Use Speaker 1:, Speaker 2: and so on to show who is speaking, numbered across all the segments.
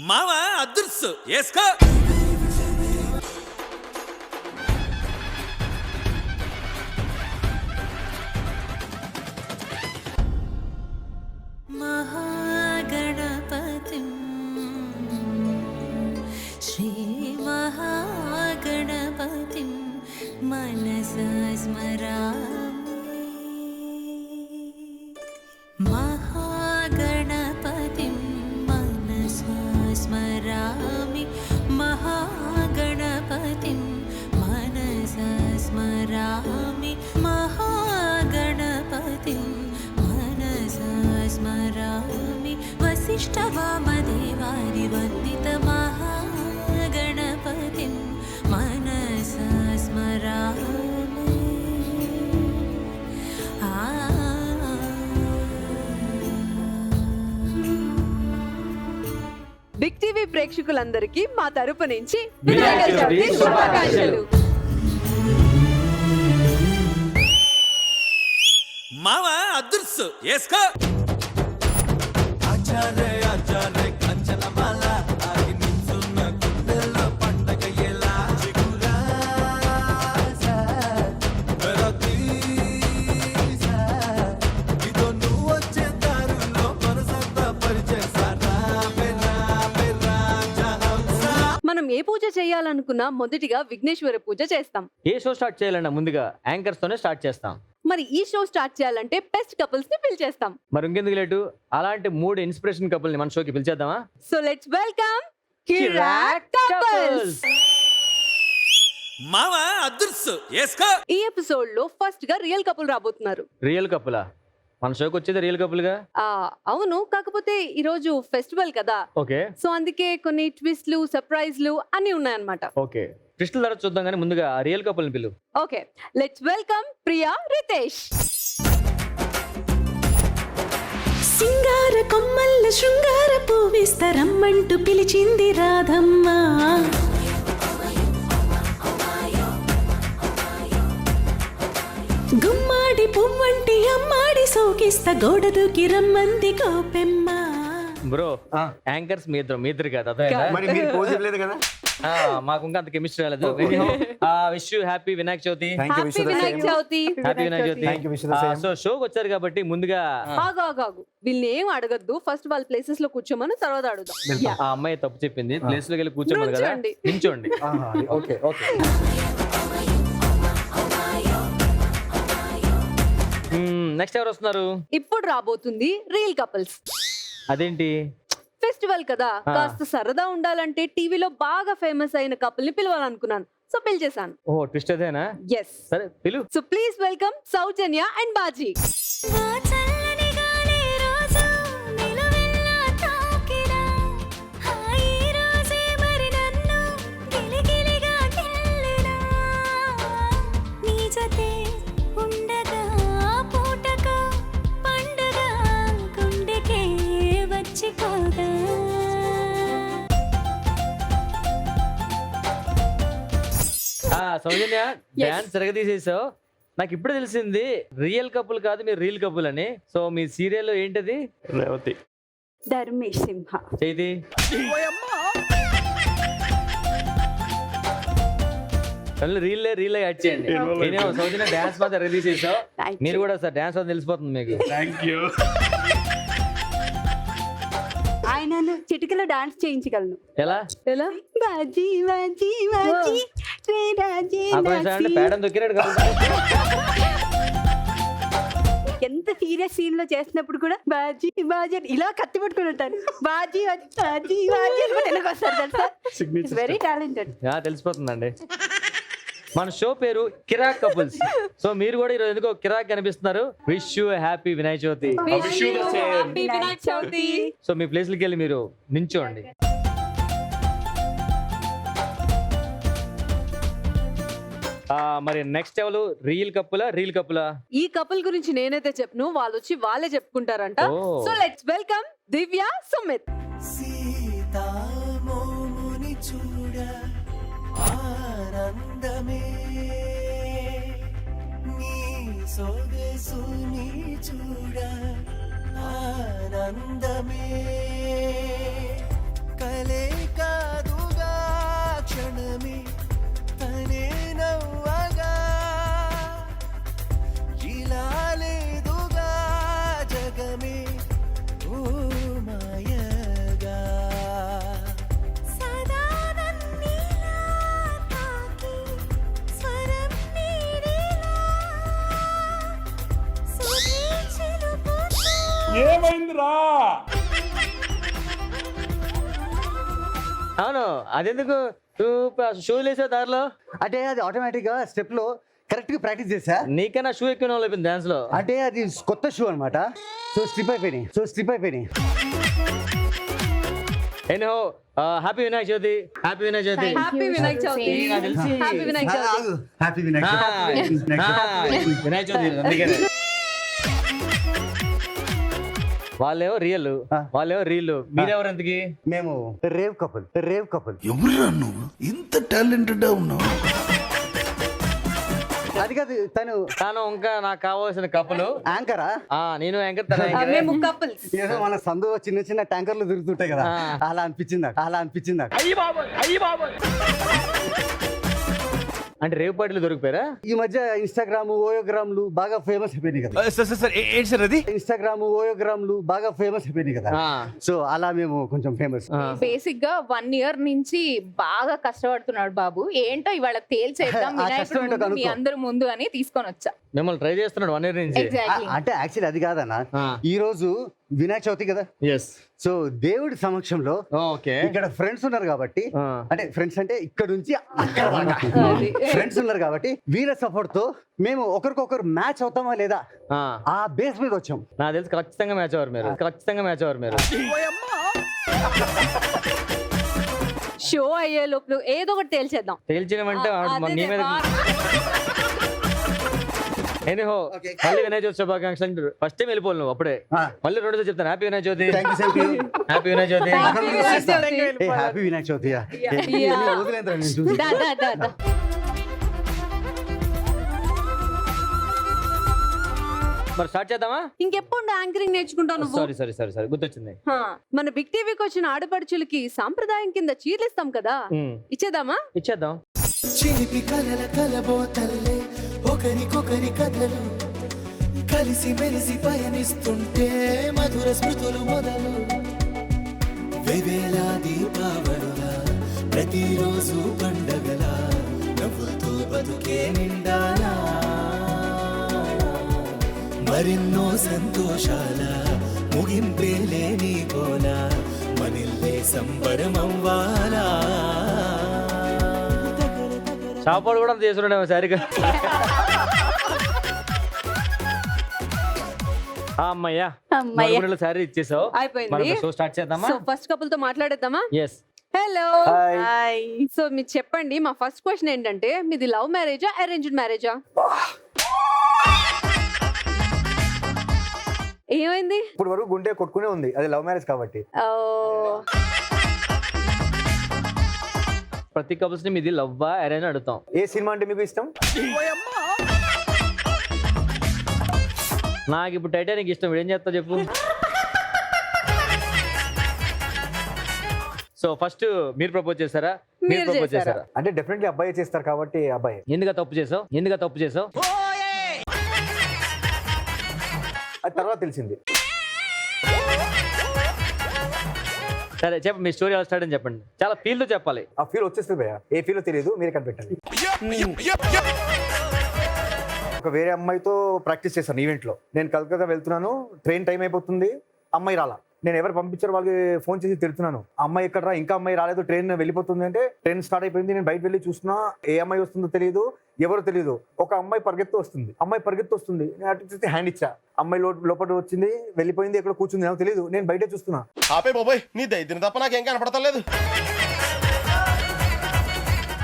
Speaker 1: మావా అదృశ్సు వేసుకో.
Speaker 2: మహాగణపతిం శ్రీ మహాగణపతిం మనసా స్మరామి. మహాగణపతిం మనసా స్మరామి. మహాగణపతిం మనసా స్మరామి. మహాగణపతిం మనసా స్మరామి. వసిష్ఠవామదేవారి వందిత మహాగణపతిం మనసా స్మరామి.
Speaker 3: బిగ్ టీవీ ప్రేక్షకులందరికీ మా తరపు నుంచి
Speaker 4: వినాయక చవితి శుభాకాంక్షలు.
Speaker 1: మావా అదృశ్సు వేసుకో.
Speaker 3: మనం ఏ పూజ చేయాలనుకున్నా మొదటిగా విఘ్నేశ్వర పూజ చేస్తాం.
Speaker 4: ఏ షో స్టార్ట్ చేయాలన్నా ముందుగా యాంకర్స్ తోనే స్టార్ట్ చేస్తాం.
Speaker 3: మరి ఈ షో స్టార్ట్ చేయాలంటే బెస్ట్ కపుల్స్ ని పిలిచేస్తాం.
Speaker 4: మరి ఇంకెందుకు లేటు, అలాంటి 3 ఇన్స్పిరేషన్ కపుల్ ని మన షోకి పిలిచేద్దామా?
Speaker 3: సో లెట్స్ వెల్కమ్ కిరాక్ కపుల్స్.
Speaker 1: మావా అదృశ్సు వేసుకో.
Speaker 3: ఈ ఎపిసోడ్ లో ఫస్ట్ గా రియల్ కపుల్ రాబోతున్నారు.
Speaker 4: రియల్ కపులా? మన షోకి వచ్చేది రియల్ కపుల్ గా?
Speaker 3: అవును, కాకపోతే ఈ రోజు ఫెస్టివల్ కదా,
Speaker 4: ఓకే.
Speaker 3: సో అందుకే కొన్ని ట్విస్ట్లు సర్ప్రైజ్లు అన్ని ఉన్నాయన్నమాట.
Speaker 4: ఓకే, ట్విస్టుల తర్వాత చూద్దాం, కానీ ముందుగా రియల్ కపుల్ ని పిలు.
Speaker 3: Okay, let's welcome Priya Ritesh.
Speaker 2: సింగార కొమ్మల్ల శృంగార పూవిస్తరమ్మంటూ పిలిచింది రాధమ్మ. గుమ్మాడి పువ్వంటి అమ్మాడి సోకిస్త గోడ దూకి రమ్మంది కోపెమ్మ.
Speaker 4: బ్రో, యాంకర్స్ మీ ఇద్దరు కదా,
Speaker 5: మరి మీరు పోజ్ ఇవ్వలేదు కదా.
Speaker 4: మాకు ఇంకా అంత కెమిస్ట్రీ రాలేదు. Wish you happy Vinayaka Chavithi.
Speaker 5: Thank you, wish you the
Speaker 3: Vinayaka
Speaker 5: same.
Speaker 3: Chavithi.
Speaker 4: Happy Vinayaka
Speaker 5: Thank you, wish you the
Speaker 4: Chavithi.
Speaker 5: same.
Speaker 4: So షోకి వచ్చారు కాబట్టి ముందుగా
Speaker 3: ఆగు వీళ్ళని ఏం అడగద్దు, ఫస్ట్ వాళ్ళ ప్లేసెస్ లో కూర్చోమని తర్వాత అడుగుదాం. Yeah.
Speaker 4: ఆ అమ్మాయి తప్పు చెప్పింది, ప్లేస్ లోకి వెళ్ళి కూర్చోమని కదా.
Speaker 3: నుంచోండి.
Speaker 4: నించోండి.
Speaker 5: ఆహా, ఓకే ఓకే.
Speaker 4: నెక్స్ట్ ఎవరు వస్తున్నారు?
Speaker 3: ఇప్పుడు రాబోతుంది రియల్ కపుల్స్.
Speaker 4: అదేంటి?
Speaker 3: ఫెస్టివల్ కదా, కాస్త సరదా ఉండాలంటే టీవీలో బాగా ఫేమస్ అయిన కపుల్ ని పిలవాలనుకున్నాను, సో పిలిచేశాను.
Speaker 4: ఓ, ట్విస్ట్ అదేనా?
Speaker 3: ఎస్.
Speaker 4: సరే పిలు.
Speaker 3: So please welcome Soujanya and Baji.
Speaker 4: Soujanya, dance తిరగదీసేసావు. నాకు ఇప్పుడు తెలిసింది రియల్ కపుల్ కాదు, మీరు రీల్ కపుల్ అని. సో మీ సీరియల్ ఏంటది? రేవతి.
Speaker 3: ధర్మేష్ సింహ.
Speaker 4: చేతి రీల్ యాడ్ చేయండి. నేనేమో సౌజన్య డాన్స్ మాత్రం తిరగదీసేసావు. మీరు కూడా సార్ డాన్స్ మాత్రం తెలిసిపోతుంది మీకు.
Speaker 3: ఆయన చిటికలో డాన్స్ చేయించగలను.
Speaker 4: ఎలా?
Speaker 3: ఎలా? బాజీ బాజీ బాజీ రే రాజీ
Speaker 4: అంటే పేడం దొక్కినాడు కదా.
Speaker 3: ఎంత సీరియస్ సీన్ లో చేసినప్పుడు కూడా బాజీ బాజీ అని ఇలా కత్తి పట్టుకుని ఉంటాను. బాజీ బాజీ బాజీ బాజీ అని కూడా వెనక్కి వస్తారు తెలుసా. Very talented.
Speaker 4: తెలిసిపోతుందండి. మన షో పేరు కిరాక్ కపుల్స్. సో మీరు కూడా ఈరోజు ఎందుకో కిరాక్ కనిపిస్తున్నారు. Wish you happy Vinayaka Chavithi. So మీ ప్లేస్లకి వెళ్ళి మీరు నించోండి. మరి నెక్స్ట్ ఎవరు? రీల్ కపులా?
Speaker 3: ఈ కపుల్ గురించి నేనైతే చెప్పను, వాళ్ళు వచ్చి వాళ్ళే చెప్పుకుంటారంట. So let's welcome Divya Sumit.
Speaker 6: సీతామోముని చూడ ఆనందమే నీ సొగసుని చూడ ఆనందమే కలే
Speaker 4: అవును అదెందుకు షూలు వేసే దారిలో
Speaker 5: అంటే అది ఆటోమేటిక్ గా స్టెప్ లో కరెక్ట్ గా ప్రాక్టీస్ చేసా.
Speaker 4: నీకన్నా షూ ఎక్కువ అయిపోయింది డాన్స్ లో.
Speaker 5: అంటే అది కొత్త షూ అన్నమాట. సో స్ట్రిప్ అయిపోయినాయి.
Speaker 4: ఎనో happy Vinayaka Chavithi. Happy Vinayaka Chavithi.
Speaker 3: Happy Vinayaka Chavithi.
Speaker 4: నాకు తెలిసి
Speaker 3: హ్యాపీ వినాయక చవితి.
Speaker 5: హ్యాపీ వినాయక
Speaker 4: వినాయక చవితి అందుకనే. వాళ్ళేమో రియల్ వాళ్ళేమో రీల్. మీరెవరు ఎంతకి?
Speaker 5: మేము రేవ్ కపుల్.
Speaker 7: ఎవరురా నువ్వు ఇంత టాలెంటెడ్ ఉన్నావు?
Speaker 5: అది కాదు
Speaker 4: తాను ఇంకా నాకు కావాల్సిన కప్పులు.
Speaker 5: యాంకరా?
Speaker 4: నేను యాంకర్, తన యాంకర్.
Speaker 3: మేము కపుల్స్.
Speaker 5: ఏదో మన సందు చిన్న ట్యాంకర్లు తిరుగుతుంటాయి కదా, అలా అనిపించింది నాకు.
Speaker 4: అంటే రేవు పార్టీలు దొరికిపోయారా?
Speaker 5: ఈ మధ్య ఇన్స్టాగ్రామ్ ఓయోగ్రామ్లు బాగా ఫేమస్ అయిపోయినాయి కదా.
Speaker 1: ఏంటి సార్ అది?
Speaker 5: ఇన్స్టాగ్రామ్ ఓయోగ్రామ్లు బాగా ఫేమస్ అయిపోయినాయి కదా. సో అలా మేము కొంచెం ఫేమస్.
Speaker 8: బేసిక్ గా 1 year నుంచి బాగా కష్టపడుతున్నాడు బాబు. ఏంటో ఇవాళ తేల్చేద్దాం వినాయకుడు ముందు, మీ అందరి ముందు అని తీసుకొని వచ్చా.
Speaker 4: మిమ్మల్ని ట్రై చేస్తున్నాడు 1 year నుంచి.
Speaker 8: ఎగ్జాక్ట్లీ.
Speaker 5: అంటే యాక్చువల్లీ అది కాదన్న, ఈ రోజు వినాయక చవితి కదా.
Speaker 4: ఎస్.
Speaker 5: సో దేవుడి సమక్షంలో
Speaker 4: ఓకే
Speaker 5: ఇక్కడ ఫ్రెండ్స్ ఉన్నారు కాబట్టి, అంటే ఫ్రెండ్స్ అంటే ఇక్కడ నుంచి అక్కడ దాకా ఫ్రెండ్స్ ఉన్నారు కాబట్టి వీళ్ళ సపోర్ట్ తో మేము ఒకరికొకరు మ్యాచ్ అవుతామా లేదా ఆ బేస్ మీద వచ్చాం.
Speaker 4: నాకు తెలిసి ఖచ్చితంగా మ్యాచ్ అవ్వరు మీరు.
Speaker 3: షో అయ్యే లోపల ఏదో ఒకటి తేల్చేద్దాం.
Speaker 4: తేల్చినమంటే నీ మీద. ఎనీహో మళ్ళీ వినాయక చవితి శుభాకాంక్షలు. ఫస్ట్ టైం వెళ్ళిపోవాలి నువ్వు అప్పుడే. మళ్ళీ రెండోసారి చెప్తాను happy Vinayaka Chavithi. Happy Vinayaka Chavithi.
Speaker 5: Happy Vinayaka Chavithi.
Speaker 4: మరి స్టార్ట్ చేద్దామా?
Speaker 3: ఇంకెప్పుడు యాంకరింగ్ నేర్చుకుంటావు నువ్వు?
Speaker 4: సారీ గుర్తొచ్చింది.
Speaker 3: మన బిగ్ టీవీకి వచ్చిన ఆడపడుచులకి సాంప్రదాయం కింద చీరలు ఇస్తాం కదా, ఇచ్చేద్దాం.
Speaker 6: చిలిపి కలల కలబోతల్లే ఒకరికొకరి కథలు కలిసి మెలిసి పయనిస్తుంటే మధుర స్మృతులు మొదలు వేవేల దీపావళులా ప్రతిరోజు పండగలా నవ్వుతూ బతుకే నిండాలా మరెన్నో సంతోషాల ముగింపే లేని కోలా మనిల్లే సంబరమవ్వాలా.
Speaker 4: షాపాడు కూడా చేస్తున్నాడేమో సరిగా. అమ్మయ్యా సారీ ఇచ్చేసావు.
Speaker 3: అయిపోయింది.
Speaker 4: షో స్టార్ట్ చేద్దామా?
Speaker 3: సో ఫస్ట్ కపుల్ తో మాట్లాడేద్దామా?
Speaker 4: ఎస్.
Speaker 3: హలో. సో మీరు చెప్పండి, మా ఫస్ట్ క్వశ్చన్ ఏంటంటే మీది లవ్ మ్యారేజా అరేంజ్డ్ మ్యారేజా? ఏమైంది?
Speaker 5: ఇప్పుడు వరకు గుండె కొట్టుకునే ఉంది, అది లవ్ మ్యారేజ్ కాబట్టి.
Speaker 4: ప్రతి కపుల్స్ ని మీది లవ్వా అరేంజ్ అడుగుతాం.
Speaker 5: ఏ సినిమా అంటే మీకు ఇష్టం?
Speaker 4: నాకు ఇప్పుడు టైటానిక్ ఇష్టం. ఏం చేస్తావు చెప్పు. సో ఫస్ట్ మీరు ప్రపోజ్ చేశారా? మీరు ప్రపోజ్ చేశారా?
Speaker 5: అంటే డెఫినెట్లీ అబ్బాయి చేస్తారు కాబట్టి అబ్బాయి.
Speaker 4: ఎందుకు తప్పు చేసావు?
Speaker 5: అది తర్వాత తెలిసింది.
Speaker 4: సరే చెప్పు, మీ స్టోరీ ఎలా స్టార్ట్ అని చెప్పండి. చాలా ఫీల్ తో చెప్పాలి.
Speaker 5: ఆ ఫీల్ వచ్చేస్తుంది భయ్యా. ఏ ఫీల్ తెలియదు, మీరే కనిపెట్టండి. ఒక వేరే అమ్మాయితో ప్రాక్టీస్ చేశాను ఈవెంట్ లో. నేను కలకత్తా వెళ్తున్నాను, ట్రైన్ టైం అయిపోతుంది, అమ్మాయి రాలా. నేను ఎవరు పంపించారు వాళ్ళకి ఫోన్ చేసి తిడుతున్నాను, అమ్మాయి ఎక్కడ రా, ఇంకా అమ్మాయి రాలేదు, ట్రైన్ వెళ్ళిపోతుంది అంటే. ట్రైన్ స్టార్ట్ అయిపోయింది, నేను బయట వెళ్ళి చూస్తున్నా, ఏ అమ్మాయి వస్తుందో తెలియదు, ఎవరు తెలియదు. ఒక అమ్మాయి పరిగెత్తు వస్తుంది. నేను అటు చూస్తే హ్యాండ్ ఇచ్చా, అమ్మాయి లోపల వచ్చింది, వెళ్ళిపోయింది, ఎక్కడ కూర్చుంది నాకు తెలియదు. నేను బయటే చూస్తున్నా.
Speaker 7: ఆపే బాబాయ్, నీ దైద్యం తప్ప నాకేం కనపడతలేదు.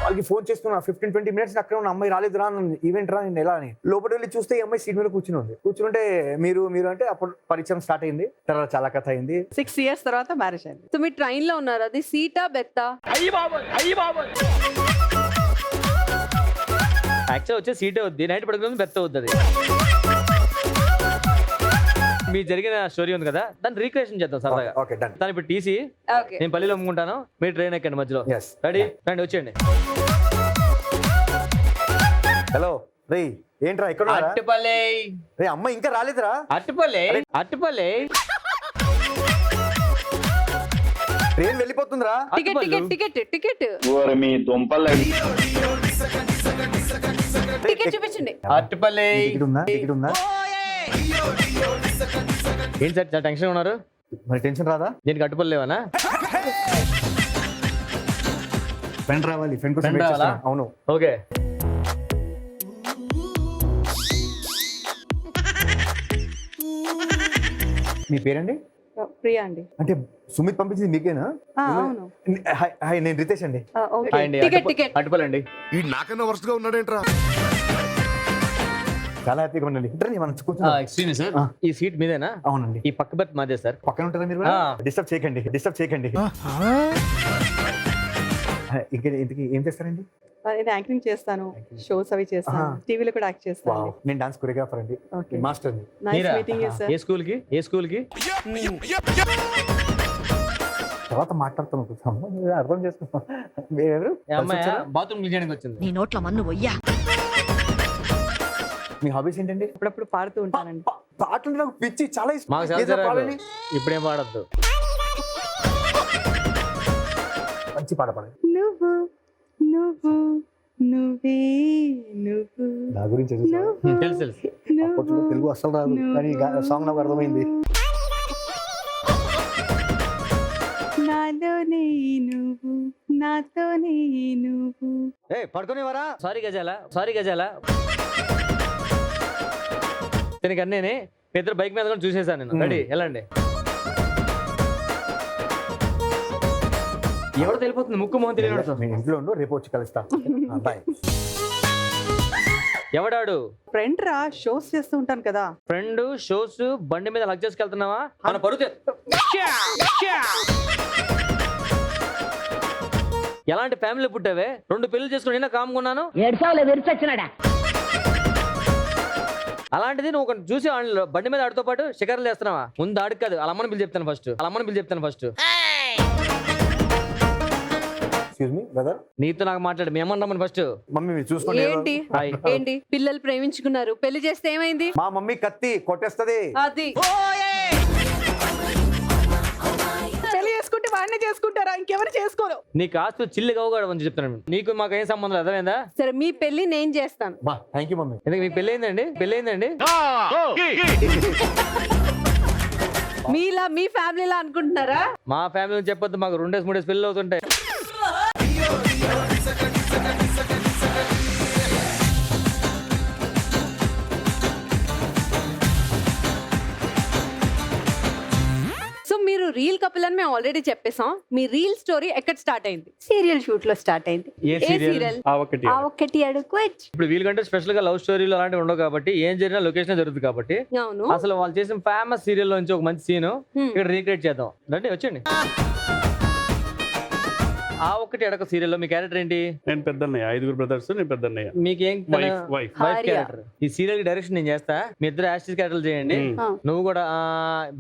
Speaker 5: వాళ్ళకి ఫోన్ చేస్తున్నా, 15-20 minutes అక్కడ ఉన్న అమ్మాయి రాలేదు రా, ఈవెంట్ రా, నేను ఎలా అని. లోపల వెళ్ళి చూస్తే ఈ అమ్మాయి సీట్ మీద కూర్చుంటే మీరు అంటే అప్పుడు పరిచయం స్టార్ట్ అయింది. తర్వాత చాలా కథ అయింది.
Speaker 3: 6 years తర్వాత మ్యారేజ్ అయింది. సో మీరు ట్రైన్ లో ఉన్నారు, అది సీటా బెత్తా?
Speaker 4: యాక్చువల్ వచ్చే సీటే వద్ది, నైట్ పడుకుని బెత్త వద్దు. మీ జరిగిన స్టోరీ ఉంది కదా, దాన్ని రీక్రియేషన్ చేద్దాం సరదాగా.
Speaker 5: Okay done.
Speaker 4: దాని ఇప్పుడు టీసీ నేను పల్లిలో అమ్ముకుంటాను, మీరు ట్రైన్ ఎక్కండి మధ్యలో. రెడీ రండి, వచ్చేయండి.
Speaker 5: హలో రే, ఏంట్రా ఎక్కడ
Speaker 4: అట్టుపల్లి?
Speaker 5: రే అమ్మాయి ఇంకా రాలేదురా.
Speaker 4: అట్టుపల్లి
Speaker 5: ట్రైన్ వెళ్ళిపోతుందిరా.
Speaker 3: టికెట్ చూపించండి.
Speaker 4: అట్టుపల్లి
Speaker 5: టికెట్ ఉందా?
Speaker 4: ఏంటి సార్ చాలా టెన్షన్ ఉన్నారు?
Speaker 5: మరి టెన్షన్ రాదా?
Speaker 4: దీనికి అడ్డుపడలేవనా?
Speaker 5: ఫ్రెండ్ రావాలి, ఫ్రెండ్ కోసం
Speaker 4: Friend
Speaker 5: wait
Speaker 4: రావాలా?
Speaker 5: చేస్తున్నా. అవును.
Speaker 4: ఓకే.
Speaker 5: మీ పేరండి?
Speaker 3: ప్రియా అండి.
Speaker 5: అంటే సుమిత్ పంపించింది మీకేనా?
Speaker 3: అవును.
Speaker 5: హాయ్, నేను రితేష్ అండి.
Speaker 4: హాయ్ అండి.
Speaker 3: టికెట్
Speaker 4: అడ్డుపలండి.
Speaker 7: ఈ నాకన్నా వరుసగా ఉన్నాడేంట్రా?
Speaker 5: చాలా హ్యాపీగా ఉండండి. ఇద్దరిని మనం కూర్చున్నాం.
Speaker 4: ఎక్స్క్యూజ్ సార్, ఈ సీట్ మీదేనా?
Speaker 5: అవునండి.
Speaker 4: ఈ పక్క బెర్త్ మాదే సార్.
Speaker 5: పక్కన ఉంటారా మీరు?
Speaker 4: ఆ.
Speaker 5: డిస్టర్బ్ చేయకండి. ఇంకా ఇంతకీ ఏం చేస్తారండి?
Speaker 9: నేను యాంకరింగ్ చేస్తాను, షోస్ అవి చేస్తాను,
Speaker 5: ఆహా.
Speaker 9: టీవీలో కూడా యాక్ట్ చేస్తాను.
Speaker 5: వావ్, నేను డాన్స్ కొరియోగ్రాఫర్ అండి,
Speaker 9: Okay.
Speaker 5: మాస్టర్ అండి.
Speaker 9: Nice
Speaker 4: Meera?
Speaker 9: Meeting you sir.
Speaker 4: A school కి?
Speaker 5: తర్వాత మాట్లాడుతాం, కూర్చోం, అర్థం చేసుకుంటాం. మీరెవరు?
Speaker 4: అమ్మాయి బాత్రూమ్ చేయడానికి వచ్చింది.
Speaker 2: నీ నోట్ల మన్ను వయ్యా.
Speaker 5: మీ హాబీస్ ఏంటండి?
Speaker 9: అప్పుడప్పుడు పాడుతూ ఉంటానండి.
Speaker 5: పాటలు నాకు పిచ్చి, చాలా ఇష్టం.
Speaker 4: మాకు
Speaker 5: ఏదో
Speaker 4: చాలా
Speaker 5: పాడండి.
Speaker 4: ఇప్పుడేం పాడద్దు.
Speaker 5: మంచి పాట పాడండి.
Speaker 9: నువ్వు నువ్వు నువ్వే నువ్వు
Speaker 5: నా గురించి ఏదో సాంగ్.
Speaker 4: తెలుసు.
Speaker 5: అప్పట్లో తెలుగు అస్సలు రాదు, కానీ సాంగ్ నాకు అర్థమైంది.
Speaker 9: నాలోనే నువ్వు నాతోనే నువ్వు.
Speaker 4: పడుకునేవారా? సారీ గజాల దీనికి అన్నీ ఇద్దరు బైక్ మీద కూడా చూసేసాను నేను. రెడీ, వెళ్ళండి. ఎవరు తెలిపోతుంది? ముక్కు మొహం తెలియదు.
Speaker 5: నేను ఇంట్లో ఉండు, రేపు వచ్చి కలుస్తా. బాయ్.
Speaker 4: ఎవడాడు?
Speaker 9: ఫ్రెండ్ రా, షోస్ చేస్తూ ఉంటాను కదా.
Speaker 4: ఫ్రెండ్ షోస్ బండి మీద లగ్ చేసుకెళ్తున్నావా? మన పరుగు ఎలాంటి ఫ్యామిలీ పుట్టావే? 2 పెళ్లి చేసుకుని నేను కామ్కున్నాను. అలాంటిది నువ్వు ఒకటి చూసి వాళ్ళు బండి మీద ఆడితో పాటు షికారులు చేస్తున్నావా? ముందు ఆడికి కాదు, వాళ్ళ అమ్మని పిలిచి చెప్తాను ఫస్ట్.
Speaker 5: Excuse me brother.
Speaker 4: నీతో నాకు మాట్లాడు, మీ అమ్మని రమ్మని ఫస్ట్.
Speaker 5: మమ్మీ మీరు చూసుకోండి.
Speaker 3: ఏంటి
Speaker 4: హాయ్.
Speaker 3: ఏంటి పిల్లలు ప్రేమించుకున్నారు, పెళ్లి చేస్తే ఏమైంది?
Speaker 5: మా మమ్మీ కత్తి కొట్టేస్తది.
Speaker 3: అది
Speaker 9: పెళ్లి చేసుకుంటే వాడినే చేసుకుంటారా, ఇంకెవరు చేసుకోరు.
Speaker 4: నీకు ఆస్తి చిల్లి కావుగాడు అని చెప్తాను. నీకు మాకు ఏం సంబంధం లేదు, అర్థమైందా?
Speaker 3: సరే, మీ పెళ్లి నేను చేస్తాను.
Speaker 5: బా, థ్యాంక్ యూ మమ్మీ.
Speaker 4: ఎందుకు మీకు పెళ్ళి అయిందండి?
Speaker 3: మీలా మీ ఫ్యామిలీలా అనుకుంటున్నారా?
Speaker 4: మా ఫ్యామిలీ చెప్పొద్దు, మాకు 2-3 పెళ్ళి అవుతుంటాయి.
Speaker 3: సో మీరు రీల్ కపుల్ అని మేము ఆల్రెడీ చెప్పేసాం. మీ రీల్ స్టోరీ ఎక్కడ స్టార్ట్ అయింది? సీరియల్ షూట్ లో స్టార్ట్ అయింది.
Speaker 4: ఏ serial?
Speaker 3: ఆ ఒక్కటి అడుగు.
Speaker 4: ఇప్పుడు వీళ్ళకంటే స్పెషల్ గా లవ్ స్టోరీలు అలాంటివి ఉండవు కాబట్టి ఏం జరిగినా లొకేషన్ జరుగుతుంది కాబట్టి
Speaker 3: అవును.
Speaker 4: అసలు వాళ్ళు చేసిన ఫేమస్ సీరియల్ నుంచి ఒక మంచి సీన్ ఇక్కడ రీక్రియేట్ చేద్దాం. రండి, వచ్చండి. ఆ ఒక్కటి అడగ సీరియల్ లో మీ క్యారెక్టర్ ఏంటి?
Speaker 10: నేను పెద్దన్నయ్య, 5 బ్రదర్స్, నేను పెద్దన్నయ్య.
Speaker 4: మీకేం
Speaker 10: వైఫ్
Speaker 4: క్యారెక్టర్? ఈ సీరియల్ కి డైరెక్షన్ నేను చేస్తా, మీ ఇద్దరు యాక్టర్స్ క్యారెక్టర్లు చేయండి. నువ్వు కూడా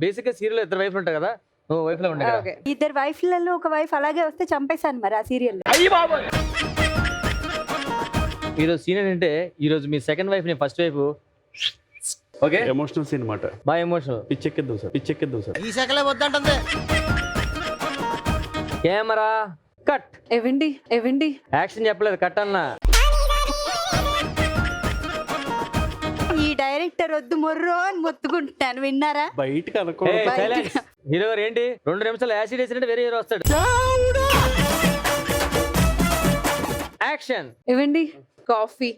Speaker 4: బేసిక్ గా సీరియల్ 2 వైఫ్లు ఉంటాయి కదా, నువ్వు వైఫ్ లో ఉండే కదా.
Speaker 3: Okay. 2 వైఫ్లలో ఒక వైఫ్ అలాగే వస్తే చంపేశాను మరి ఆ సీరియల్.
Speaker 4: ఈరోజు సీన్ ఏంటంటే, ఈ రోజు మీ సెకండ్ వైఫ్, నేను first wife. Okay,
Speaker 10: emotional scene మాట.
Speaker 4: బాగా ఎమోషనల్.
Speaker 10: పిచ్చెక్కిద్దాం సార్.
Speaker 4: Camera cut.
Speaker 3: ఎవండి
Speaker 4: యాక్షన్ చెప్పలేదు, కట్ అన్నా.
Speaker 3: ఈ డైరెక్టర్ వద్దు మొర్రో అని మొత్తుకుంటున్నాను, విన్నారా?
Speaker 10: బయటకు అనుకో.
Speaker 4: హీరో గారు ఏంటి 2 నిమిషాలు యాసిడ్ వేసినట్టు వేరే హీరో వస్తాడు. యాక్షన్.
Speaker 3: ఇవ్వండి. కాఫీ.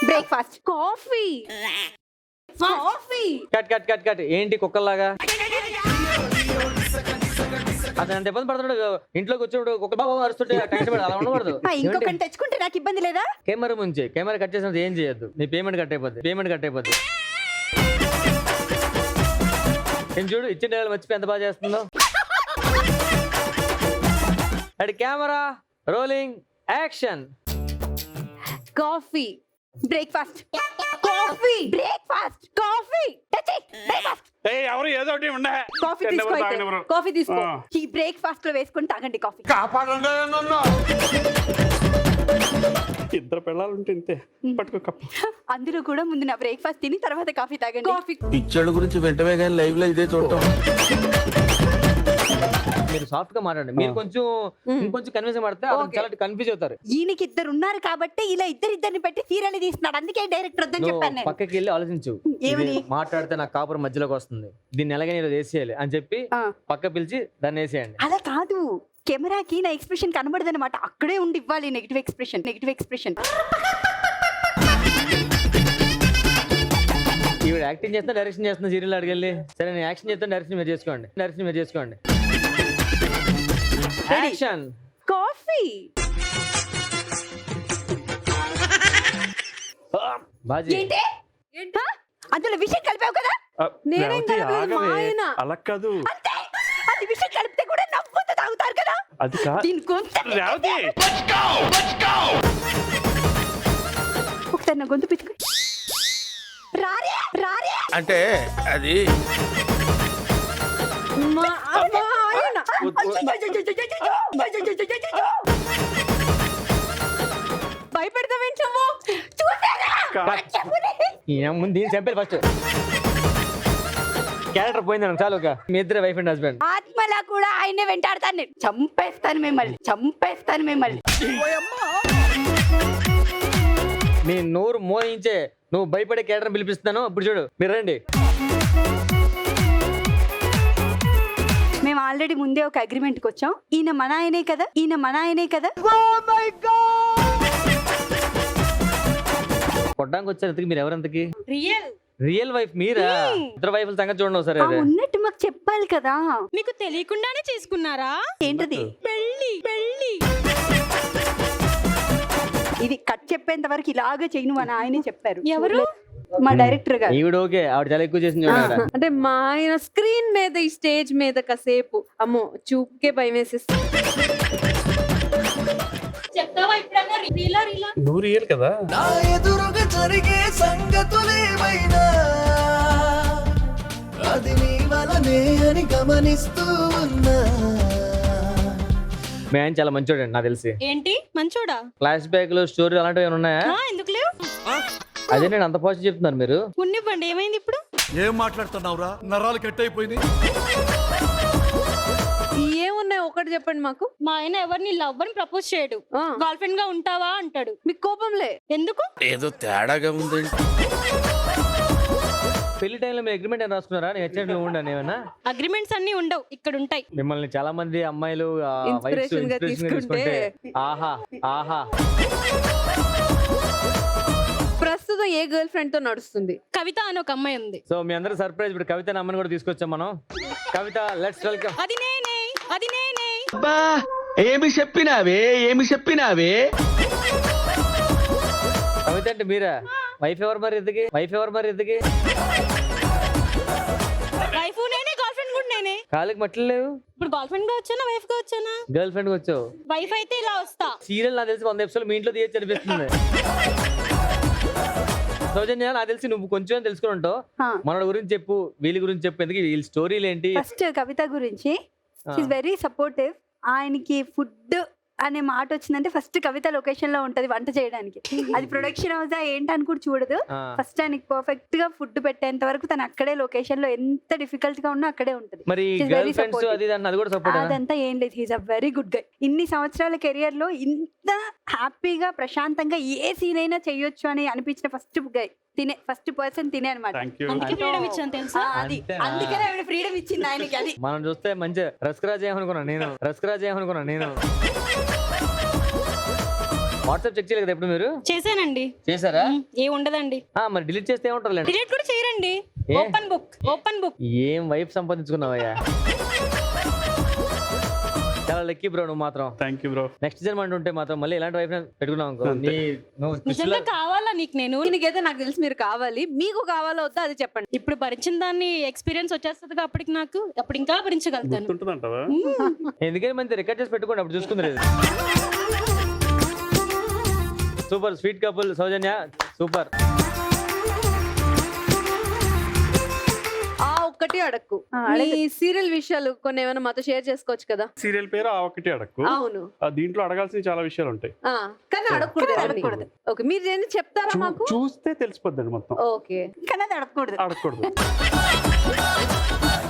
Speaker 3: బ్రేక్ఫాస్ట్. కాఫీ.
Speaker 4: కట్. ఏంటి కుక్కల్లాగా? అతను ఎంత ఇబ్బంది పడుతున్నాడు, ఇంట్లోకి వచ్చినప్పుడు కుక్క బాబా అరుస్తుంటే టెన్షన్ పడి అలా ఉండకూడదు.
Speaker 3: ఇంకొకటి తెచ్చుకుంటే నాకు ఇబ్బంది లేదా?
Speaker 4: కెమెరా ముంచి కెమెరా కట్ చేసినప్పుడు ఏం చేయొద్దు. నీ పేమెంట్ కట్ అయిపోద్ది. నేను చూడు, ఇచ్చిన డైలాగ్ మర్చిపోయి ఎంత బాగా చేస్తుందో. అడి camera rolling, action.
Speaker 3: Coffee. Breakfast. Coffee. Breakfast. Coffee.
Speaker 10: ఎవరు ఏదో ఒకటి ఉండే.
Speaker 3: కాఫీ తీసుకో అయితే. కాఫీ తీసుకో. ఈ బ్రేక్ఫాస్ట్ లో వేసుకొని తాగండి కాఫీ.
Speaker 10: ఇద్దరు పిల్లలుంటే ఇంతే. పట్టుకో కప్పు.
Speaker 3: అందరూ కూడా ముందు నా బ్రేక్ఫాస్ట్ తిని తర్వాత కాఫీ తాగండి. కాఫీ.
Speaker 7: పిచ్చోళ్ళ గురించి వెంటనే కానీ లైవ్ లో ఇదే చూడటం.
Speaker 4: మీరు సాఫ్ట్ గా మాట్లాడండి. మీరు కొంచెం ఇంకొంచెం కన్విన్స్ మాడితే చాలా కన్ఫ్యూజ్ అవుతారు.
Speaker 3: ఈయనకి ఇద్దరు ఉన్నారు కాబట్టి ఇలా ఇద్దరిని పెట్టి సీరియల్ తీస్తున్నాడు. అందుకే డైరెక్టర్ వద్దని చెప్పాను నేను.
Speaker 4: పక్కకి వెళ్ళి ఆలోచించు.
Speaker 3: ఏమని?
Speaker 4: ఇది మాట్లాడితే నా కాపురం మధ్యలోకి వస్తుంది, దీన్ని ఎలాగైనా ఈరోజు వేసేయాలి అని చెప్పి పక్క పిలిచి దాన్ని వేసేయండి.
Speaker 3: అలా కాదు, కెమెరాకి నా ఎక్స్ప్రెషన్ కనబడదు అనమాట. అక్కడే ఉండి ఇవ్వాలి నెగిటివ్ ఎక్స్ప్రెషన్.
Speaker 4: ఈవిడ యాక్టింగ్ చేస్తున్నా డైరెక్షన్ చేస్తున్నా సీరియల్ అడిగెళ్ళి. సరే నేను యాక్షన్ చేస్తాను, డైరెక్షన్ మీరు చేసుకోండి. యాక్షన్.
Speaker 3: కాఫీ.
Speaker 4: బాజీ
Speaker 3: ఏంటి? అందులో విషయం కలిపావు కదా?
Speaker 10: అలా కాదు,
Speaker 3: అంతే. అది విషయం కలిపితే కూడా నవ్వుతూ తాగుతారు కదా.
Speaker 10: అది కాదు.
Speaker 3: దీని గొంతు
Speaker 10: రేవతి
Speaker 3: ఒకసారి నా గొంతు పిచ్చుకో. రారే
Speaker 7: అంటే అది
Speaker 3: భయపెడతావేంటమ్మో?
Speaker 4: ముందు దీన్ని చంపేది ఫస్ట్. క్యారెక్టర్ పోయింది చాలు. మీ ఇద్దరు వైఫ్ అండ్ హస్బెండ్.
Speaker 3: ఆత్మలా కూడా ఆయనే వెంటాడతాను నేను. చంపేస్తాను మిమ్మల్ని.
Speaker 4: నీ నోరు మోయించే నువ్వు భయపడే క్యారెక్టర్ పిలిపిస్తున్నాను. అప్పుడు చూడు, మీరు రండి.
Speaker 3: మేము ఆల్రెడీ ముందే ఒక అగ్రిమెంట్ కి వచ్చాం. ఈయన మన ఆయనే కదా.
Speaker 4: కొట్టడానికి వచ్చారు. ఇంతకి మీరు ఎవరంతకి? రియల్ వైఫ్ మీరా? ఇద్దరు వైఫ్ సంగతి చూడండి ఒకసారి. అదే
Speaker 3: ఉన్నట్టు మాకు చెప్పాలి కదా.
Speaker 2: మీకు తెలియకుండానే చేసుకున్నారా?
Speaker 3: ఏంటది?
Speaker 2: పెళ్లి.
Speaker 3: ఇది కట్ చెప్పేంత వరకు ఇలాగే చేయను అని ఆయనే చెప్పారు.
Speaker 2: ఎవరు?
Speaker 3: మా డైరెక్టర్ గారు.
Speaker 4: ఈవిడ ఓకే, ఆవిడ చాలా ఎక్కువ చేసింది చూడండి.
Speaker 9: అంటే మా ఆయన స్క్రీన్ మీద ఈ స్టేజ్ మీద కాసేపు అమ్మో చూపుకే భయం వేసేస్తుంది.
Speaker 8: చెప్తావా ఇప్పుడన్నా రీలా?
Speaker 10: నువ్వు రియల్ కదా.
Speaker 6: నా ఎదురుగా జరిగే సంగతులేమైనా అది నీ వలనే అని గమనిస్తూ ఉన్నా.
Speaker 4: మీ ఆయన చాలా మంచోడండి నాకు తెలిసి.
Speaker 2: ఏంటి మంచోడా?
Speaker 4: ఫ్లాష్ బ్యాక్ లో స్టోరీ అలాంటివి ఏమైనా ఉన్నాయా?
Speaker 2: ఎందుకు లేవు?
Speaker 4: అదే నేను అంత పాజిటివ్ చెప్తున్నారు మీరు.
Speaker 2: ఉన్నివ్వండి. ఏమైంది ఇప్పుడు?
Speaker 7: ఏం మాట్లాడుతున్నావురా, నరాలు కట్ అయిపోయింది.
Speaker 9: ఏమున్నాయి ఒకటి చెప్పండి మాకు.
Speaker 2: మా ఆయన ఎవరిని లవ్ అని ప్రపోజ్ చేయడు. గర్ల్ ఫ్రెండ్ గా ఉంటావా అంటాడు.
Speaker 9: మీకు కోపంలే
Speaker 2: ఎందుకు?
Speaker 7: ఏదో తేడాగా ఉందండి.
Speaker 4: పెళ్లి టైంలో మీరు అగ్రిమెంట్ ఏమైనా రాసుకున్నారా? నేను హెచ్చరికలో ఉండండి ఏమన్నా.
Speaker 2: అగ్రిమెంట్స్ అన్ని ఉండవు, ఇక్కడ ఉంటాయి.
Speaker 4: మిమ్మల్ని చాలా మంది అమ్మాయిలు
Speaker 9: ఇన్స్పిరేషన్ గా తీసుకుంటే
Speaker 4: ఆహా.
Speaker 9: ప్రస్తుతం ఏ గర్ల్ ఫ్రెండ్ తో నడుస్తుంది?
Speaker 2: కవిత అని ఒక అమ్మాయి ఉంది.
Speaker 4: సో మీ అందరూ సర్ప్రైజ్. ఇప్పుడు కవిత అమ్మని కూడా తీసుకొచ్చాం మనం. కవిత, లెట్స్ వెల్కమ్.
Speaker 2: అది నేనే.
Speaker 6: ఏమి చెప్పినావే.
Speaker 4: కవిత అంటే మీరా? వైఫ్ ఎవరు మరి ఇద్దరికి?
Speaker 2: వైఫ్ నేనే, గర్ల్ ఫ్రెండ్ కూడా నేనే.
Speaker 4: కాలికి మట్లు లేవు.
Speaker 2: ఇప్పుడు గర్ల్ ఫ్రెండ్ గా వచ్చానా, వైఫ్ గా వచ్చానా?
Speaker 4: గర్ల్ ఫ్రెండ్ వచ్చావు.
Speaker 2: వైఫ్ అయితే ఇలా వస్తా.
Speaker 4: సీరియల్ నాకు తెలిసి 100 ఎపిసోడ్ మీ ఇంట్లో తీయచ్చు అనిపిస్తుంది. సౌజన్య, నాకు తెలిసి నువ్వు కొంచెం తెలుసుకుని ఉంటావు. మన గురించి చెప్పు, వీళ్ళ గురించి చెప్పు. ఎందుకు వీళ్ళ స్టోరీలు ఏంటి?
Speaker 3: ఫస్ట్ కవిత గురించి షీఈస్ వెరీ సపోర్టివ్. ఆయనకి ఫుడ్ అనే మాట వచ్చిందంటే ఫస్ట్ కవిత లొకేషన్ లో ఉంటది వంట చేయడానికి. అది ప్రొడక్షన్ హౌస్ ఏంటని కూడా చూడదు. ఫస్ట్ ఆయనకి పర్ఫెక్ట్ గా ఫుడ్ పెట్టేంత వరకు తను అక్కడే లొకేషన్ లో ఎంత డిఫికల్ట్ గా ఉన్నా అక్కడే ఉంటది.
Speaker 4: మరి గర్ల్ ఫ్రెండ్స్ అది కూడా సపోర్ట్?
Speaker 3: అదంతా ఏం లేదు. He's a very good guy. ఇన్ని సంవత్సరాల కెరియర్ లో ఇంత హ్యాపీగా ప్రశాంతంగా ఏ సీన్ అయినా చెయ్యొచ్చు అని అనిపించిన ఫస్ట్ గై తినే, ఫస్ట్ పర్సన్ తినే అనమాట.
Speaker 2: అందుకే ఫ్రీడమ్ ఇచ్చాను తెలుసా?
Speaker 3: అది అందుకనే ఆవిడ ఫ్రీడమ్ ఇచ్చింది ఆయనకి. అది
Speaker 4: మనం చూస్తే మంచి రస్కరాజ్ ఏమనుకున్నాను నేను. వాట్సాప్ చెక్ చేయలేదు ఎప్పుడు మీరు?
Speaker 2: చేశానండి.
Speaker 4: చేశారా?
Speaker 2: ఏ ఉండదండి.
Speaker 4: మరి డిలీట్ చేస్తే ఏమంటారు?
Speaker 2: డిలీట్ కూడా చేయరండి. Open book.
Speaker 4: ఏం వైఫ్ సంపాదించుకున్నావయ్యా. చాలా లక్కీ బ్రో నువ్వు మాత్రం.
Speaker 10: Thank you bro.
Speaker 4: నెక్స్ట్ జన్మ అంటుంటే మాత్రం మళ్ళీ ఇలాంటి వైఫ్ పెట్టుకున్నావు అనుకో.
Speaker 2: నిజంగా కావాలా నీకు? నేను
Speaker 9: దీనికైతే నాకు తెలిసి మీరు కావాలి. మీకు కావాలో వద్దా అది చెప్పండి.
Speaker 2: ఇప్పుడు భరించిన దాన్ని ఎక్స్పీరియన్స్ వచ్చేస్తుంది అప్పటికి నాకు. అప్పుడు ఇంకా భరించగలుగుతాను.
Speaker 10: ఉంటుందంటావా?
Speaker 4: ఎందుకని మంచి రికార్డ్ చేసి పెట్టుకోండి, అప్పుడు చూసుకుందరు. సూపర్ స్వీట్ కపుల్ సౌజన్య, సూపర్.
Speaker 9: ఒక్కటి అడక్కు. ఈ సీరియల్ విషయాలు కొన్ని ఏమైనా మాతో షేర్ చేసుకోవచ్చు కదా.
Speaker 10: సీరియల్ పేరు ఆ ఒకటి అడక్కు.
Speaker 9: అవును,
Speaker 10: దీంట్లో అడగాల్సిన చాలా విషయాలు ఉంటాయి
Speaker 9: కానీ అడగకూడదు. ఓకే, మీరు ఏంటి చెప్తారా మాకు?
Speaker 10: చూస్తే తెలిసిపోద్దండి మొత్తం.
Speaker 9: ఓకే,
Speaker 3: కానీ అది అడగకూడదు.
Speaker 10: అడగకూడదు.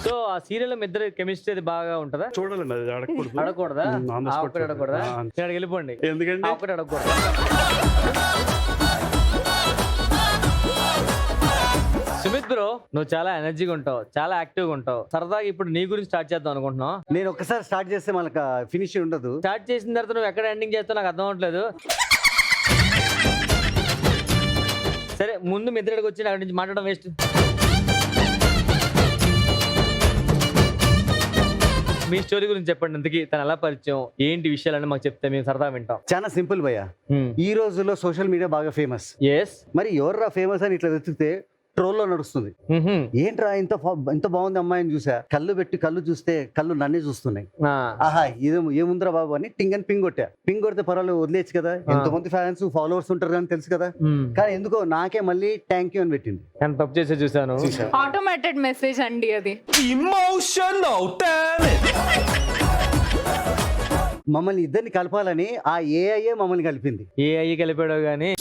Speaker 4: సో ఆ సీరియల్ లో మీ ఇద్దరు కెమిస్ట్రీ అది బాగా ఉంటదా?
Speaker 10: చూడాలండి, అది అడగకూడదు.
Speaker 4: అడగకూడదా?
Speaker 10: On the
Speaker 4: ఆ
Speaker 10: spot
Speaker 4: ఒక్కటి అడగకూడదా?
Speaker 10: చూడాలి.
Speaker 4: ఇక్కడికి వెళ్ళిపోండి.
Speaker 10: ఎందుకండి?
Speaker 4: ఆ ఒక్కటి అడగకూడదా? సుమిత్ బ్రో, నువ్వు చాలా ఎనర్జీగా ఉంటావు, చాలా యాక్టివ్ గా ఉంటావు. సరదాగా ఇప్పుడు నీ గురించి స్టార్ట్ చేద్దాం అనుకుంటున్నావు.
Speaker 6: నేను ఒక్కసారి స్టార్ట్ చేస్తే మనకు ఫినిష్ ఉండదు.
Speaker 4: స్టార్ట్ చేసిన తర్వాత నువ్వు ఎక్కడ ఎండింగ్ చేస్తావు నాకు అర్థం అవట్లేదు. సరే, ముందు మీ ఇద్దరికి వచ్చి అక్కడి నుంచి మాట్లాడడం వేస్ట్. మీ స్టోరీ గురించి చెప్పండి. ఇంతకీ తను ఎలా పరిచయం, ఏంటి విషయాలని మాకు చెప్తే మేము సరదా వింటాం.
Speaker 6: చాలా సింపుల్ భయ్య. ఈ రోజుల్లో సోషల్ మీడియా బాగా ఫేమస్.
Speaker 4: ఎస్.
Speaker 6: మరి ఎవర్రా ఫేమస్ అని ఇట్లా వెతికితే ట్రోల్లో నడుస్తుంది. ఏంట్రా ఇంత బాగుంది అమ్మాయిని చూసా, కళ్ళు పెట్టి కళ్ళు చూస్తే కళ్ళు నన్నే చూస్తున్నాయి. ఆహా ఇది ఏముందిరా బాబు అని పింగ్ కొట్టా. పింగ్ కొడితే పర్వాలేదు, వదిలేచ్చు కదా, ఎంతమంది ఫ్యాన్స్ ఫాలోవర్స్ ఉంటారు కానీ తెలుసు కదా. కానీ ఎందుకో నాకే మళ్ళీ థ్యాంక్ యూ అని పెట్టింది.
Speaker 4: నేను తప్పు చేసే చూసాను.
Speaker 8: ఆటోమేటెడ్ మెసేజ్ అండి అది.
Speaker 6: మమ్మల్ని ఇద్దరిని కలపాలని ఆ ఏఐఏ మమ్మల్ని కలిపింది.
Speaker 4: ఏ అయ్యి కలిపాడో గానీ.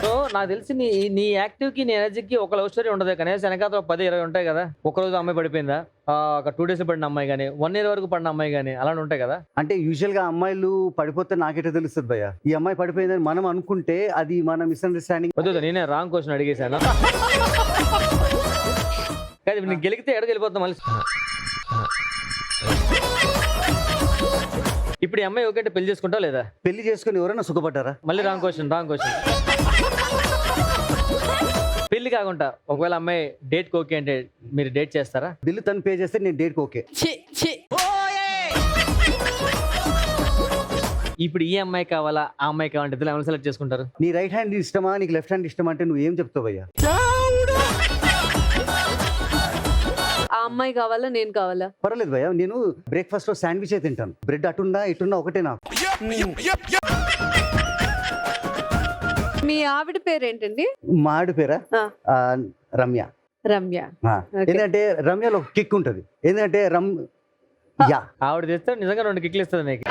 Speaker 4: సో నాకు తెలిసి నీ యాక్టివ్ కి నీ ఎనర్జీకి ఒక లవ్ స్టోరీ ఉండదు. కనీసం వెనకాల 10-20 ఉంటాయి కదా. ఒకరోజు అమ్మాయి పడిపోయిందా, ఒక 2 days పడిన అమ్మాయి కానీ, 1 year వరకు పడిన అమ్మాయి కానీ, అలానే ఉంటాయి కదా.
Speaker 6: అంటే యూజువల్ గా అమ్మాయిలు పడిపోతే నాకెట్లా తెలుస్తుంది భయ్య, ఈ అమ్మాయి పడిపోయిందని మనం అనుకుంటే అది మన మిస్అండర్స్టాండింగ్.
Speaker 4: వద్దు, నేనే రాంగ్ క్వశ్చన్ అడిగేశాను. కాదు, నీకు గెలిగితే ఎక్కడికి వెళ్ళిపోతాం మళ్ళీ. ఇప్పుడు ఈ అమ్మాయి ఓకే అంటే పెళ్లి చేసుకుంటావు లేదా?
Speaker 6: పెళ్లి చేసుకుని ఎవరైనా సుఖపడ్డారా?
Speaker 4: మళ్ళీ రాంగ్ క్వశ్చన్. పెళ్లి కాకుండా ఒకవేళ అమ్మాయి డేట్ ఓకే అంటే మీరు డేట్ చేస్తారా?
Speaker 6: బిల్లు తను పే చేస్తే నేను డేట్ ఓకే.
Speaker 4: ఇప్పుడు ఈ అమ్మాయి కావాలా, ఆ అమ్మాయి కావాలంటే ఇద్దరు ఎవరు సెలెక్ట్ చేసుకుంటారు?
Speaker 6: నీ రైట్ హ్యాండ్ ఇష్టమా, నీకు లెఫ్ట్ హ్యాండ్ ఇష్టమా అంటే నువ్వు ఏం చెప్తావు భయ్యా?
Speaker 9: ఆ అమ్మాయి కావాలా, నేను కావాలా?
Speaker 6: పర్వాలేదు భయ్యా, నేను బ్రేక్ఫాస్ట్ లో శాండ్విచ్ అయితే తింటాను. బ్రెడ్ అటున్నా ఇటున్నా ఒకటే నాకు.
Speaker 9: మీ ఆవిడ పేరేంటండి?
Speaker 6: మా ఆవిడ పేరా
Speaker 9: ఆ.
Speaker 6: రమ్య.
Speaker 9: రమ్య.
Speaker 6: ఎందుకంటే రమ్యలో కిక్ ఉంటది. ఎందుకంటే యా
Speaker 4: ఆవిడ చేస్తే నిజంగా 2 కిక్లు ఇస్తుంది నీకు.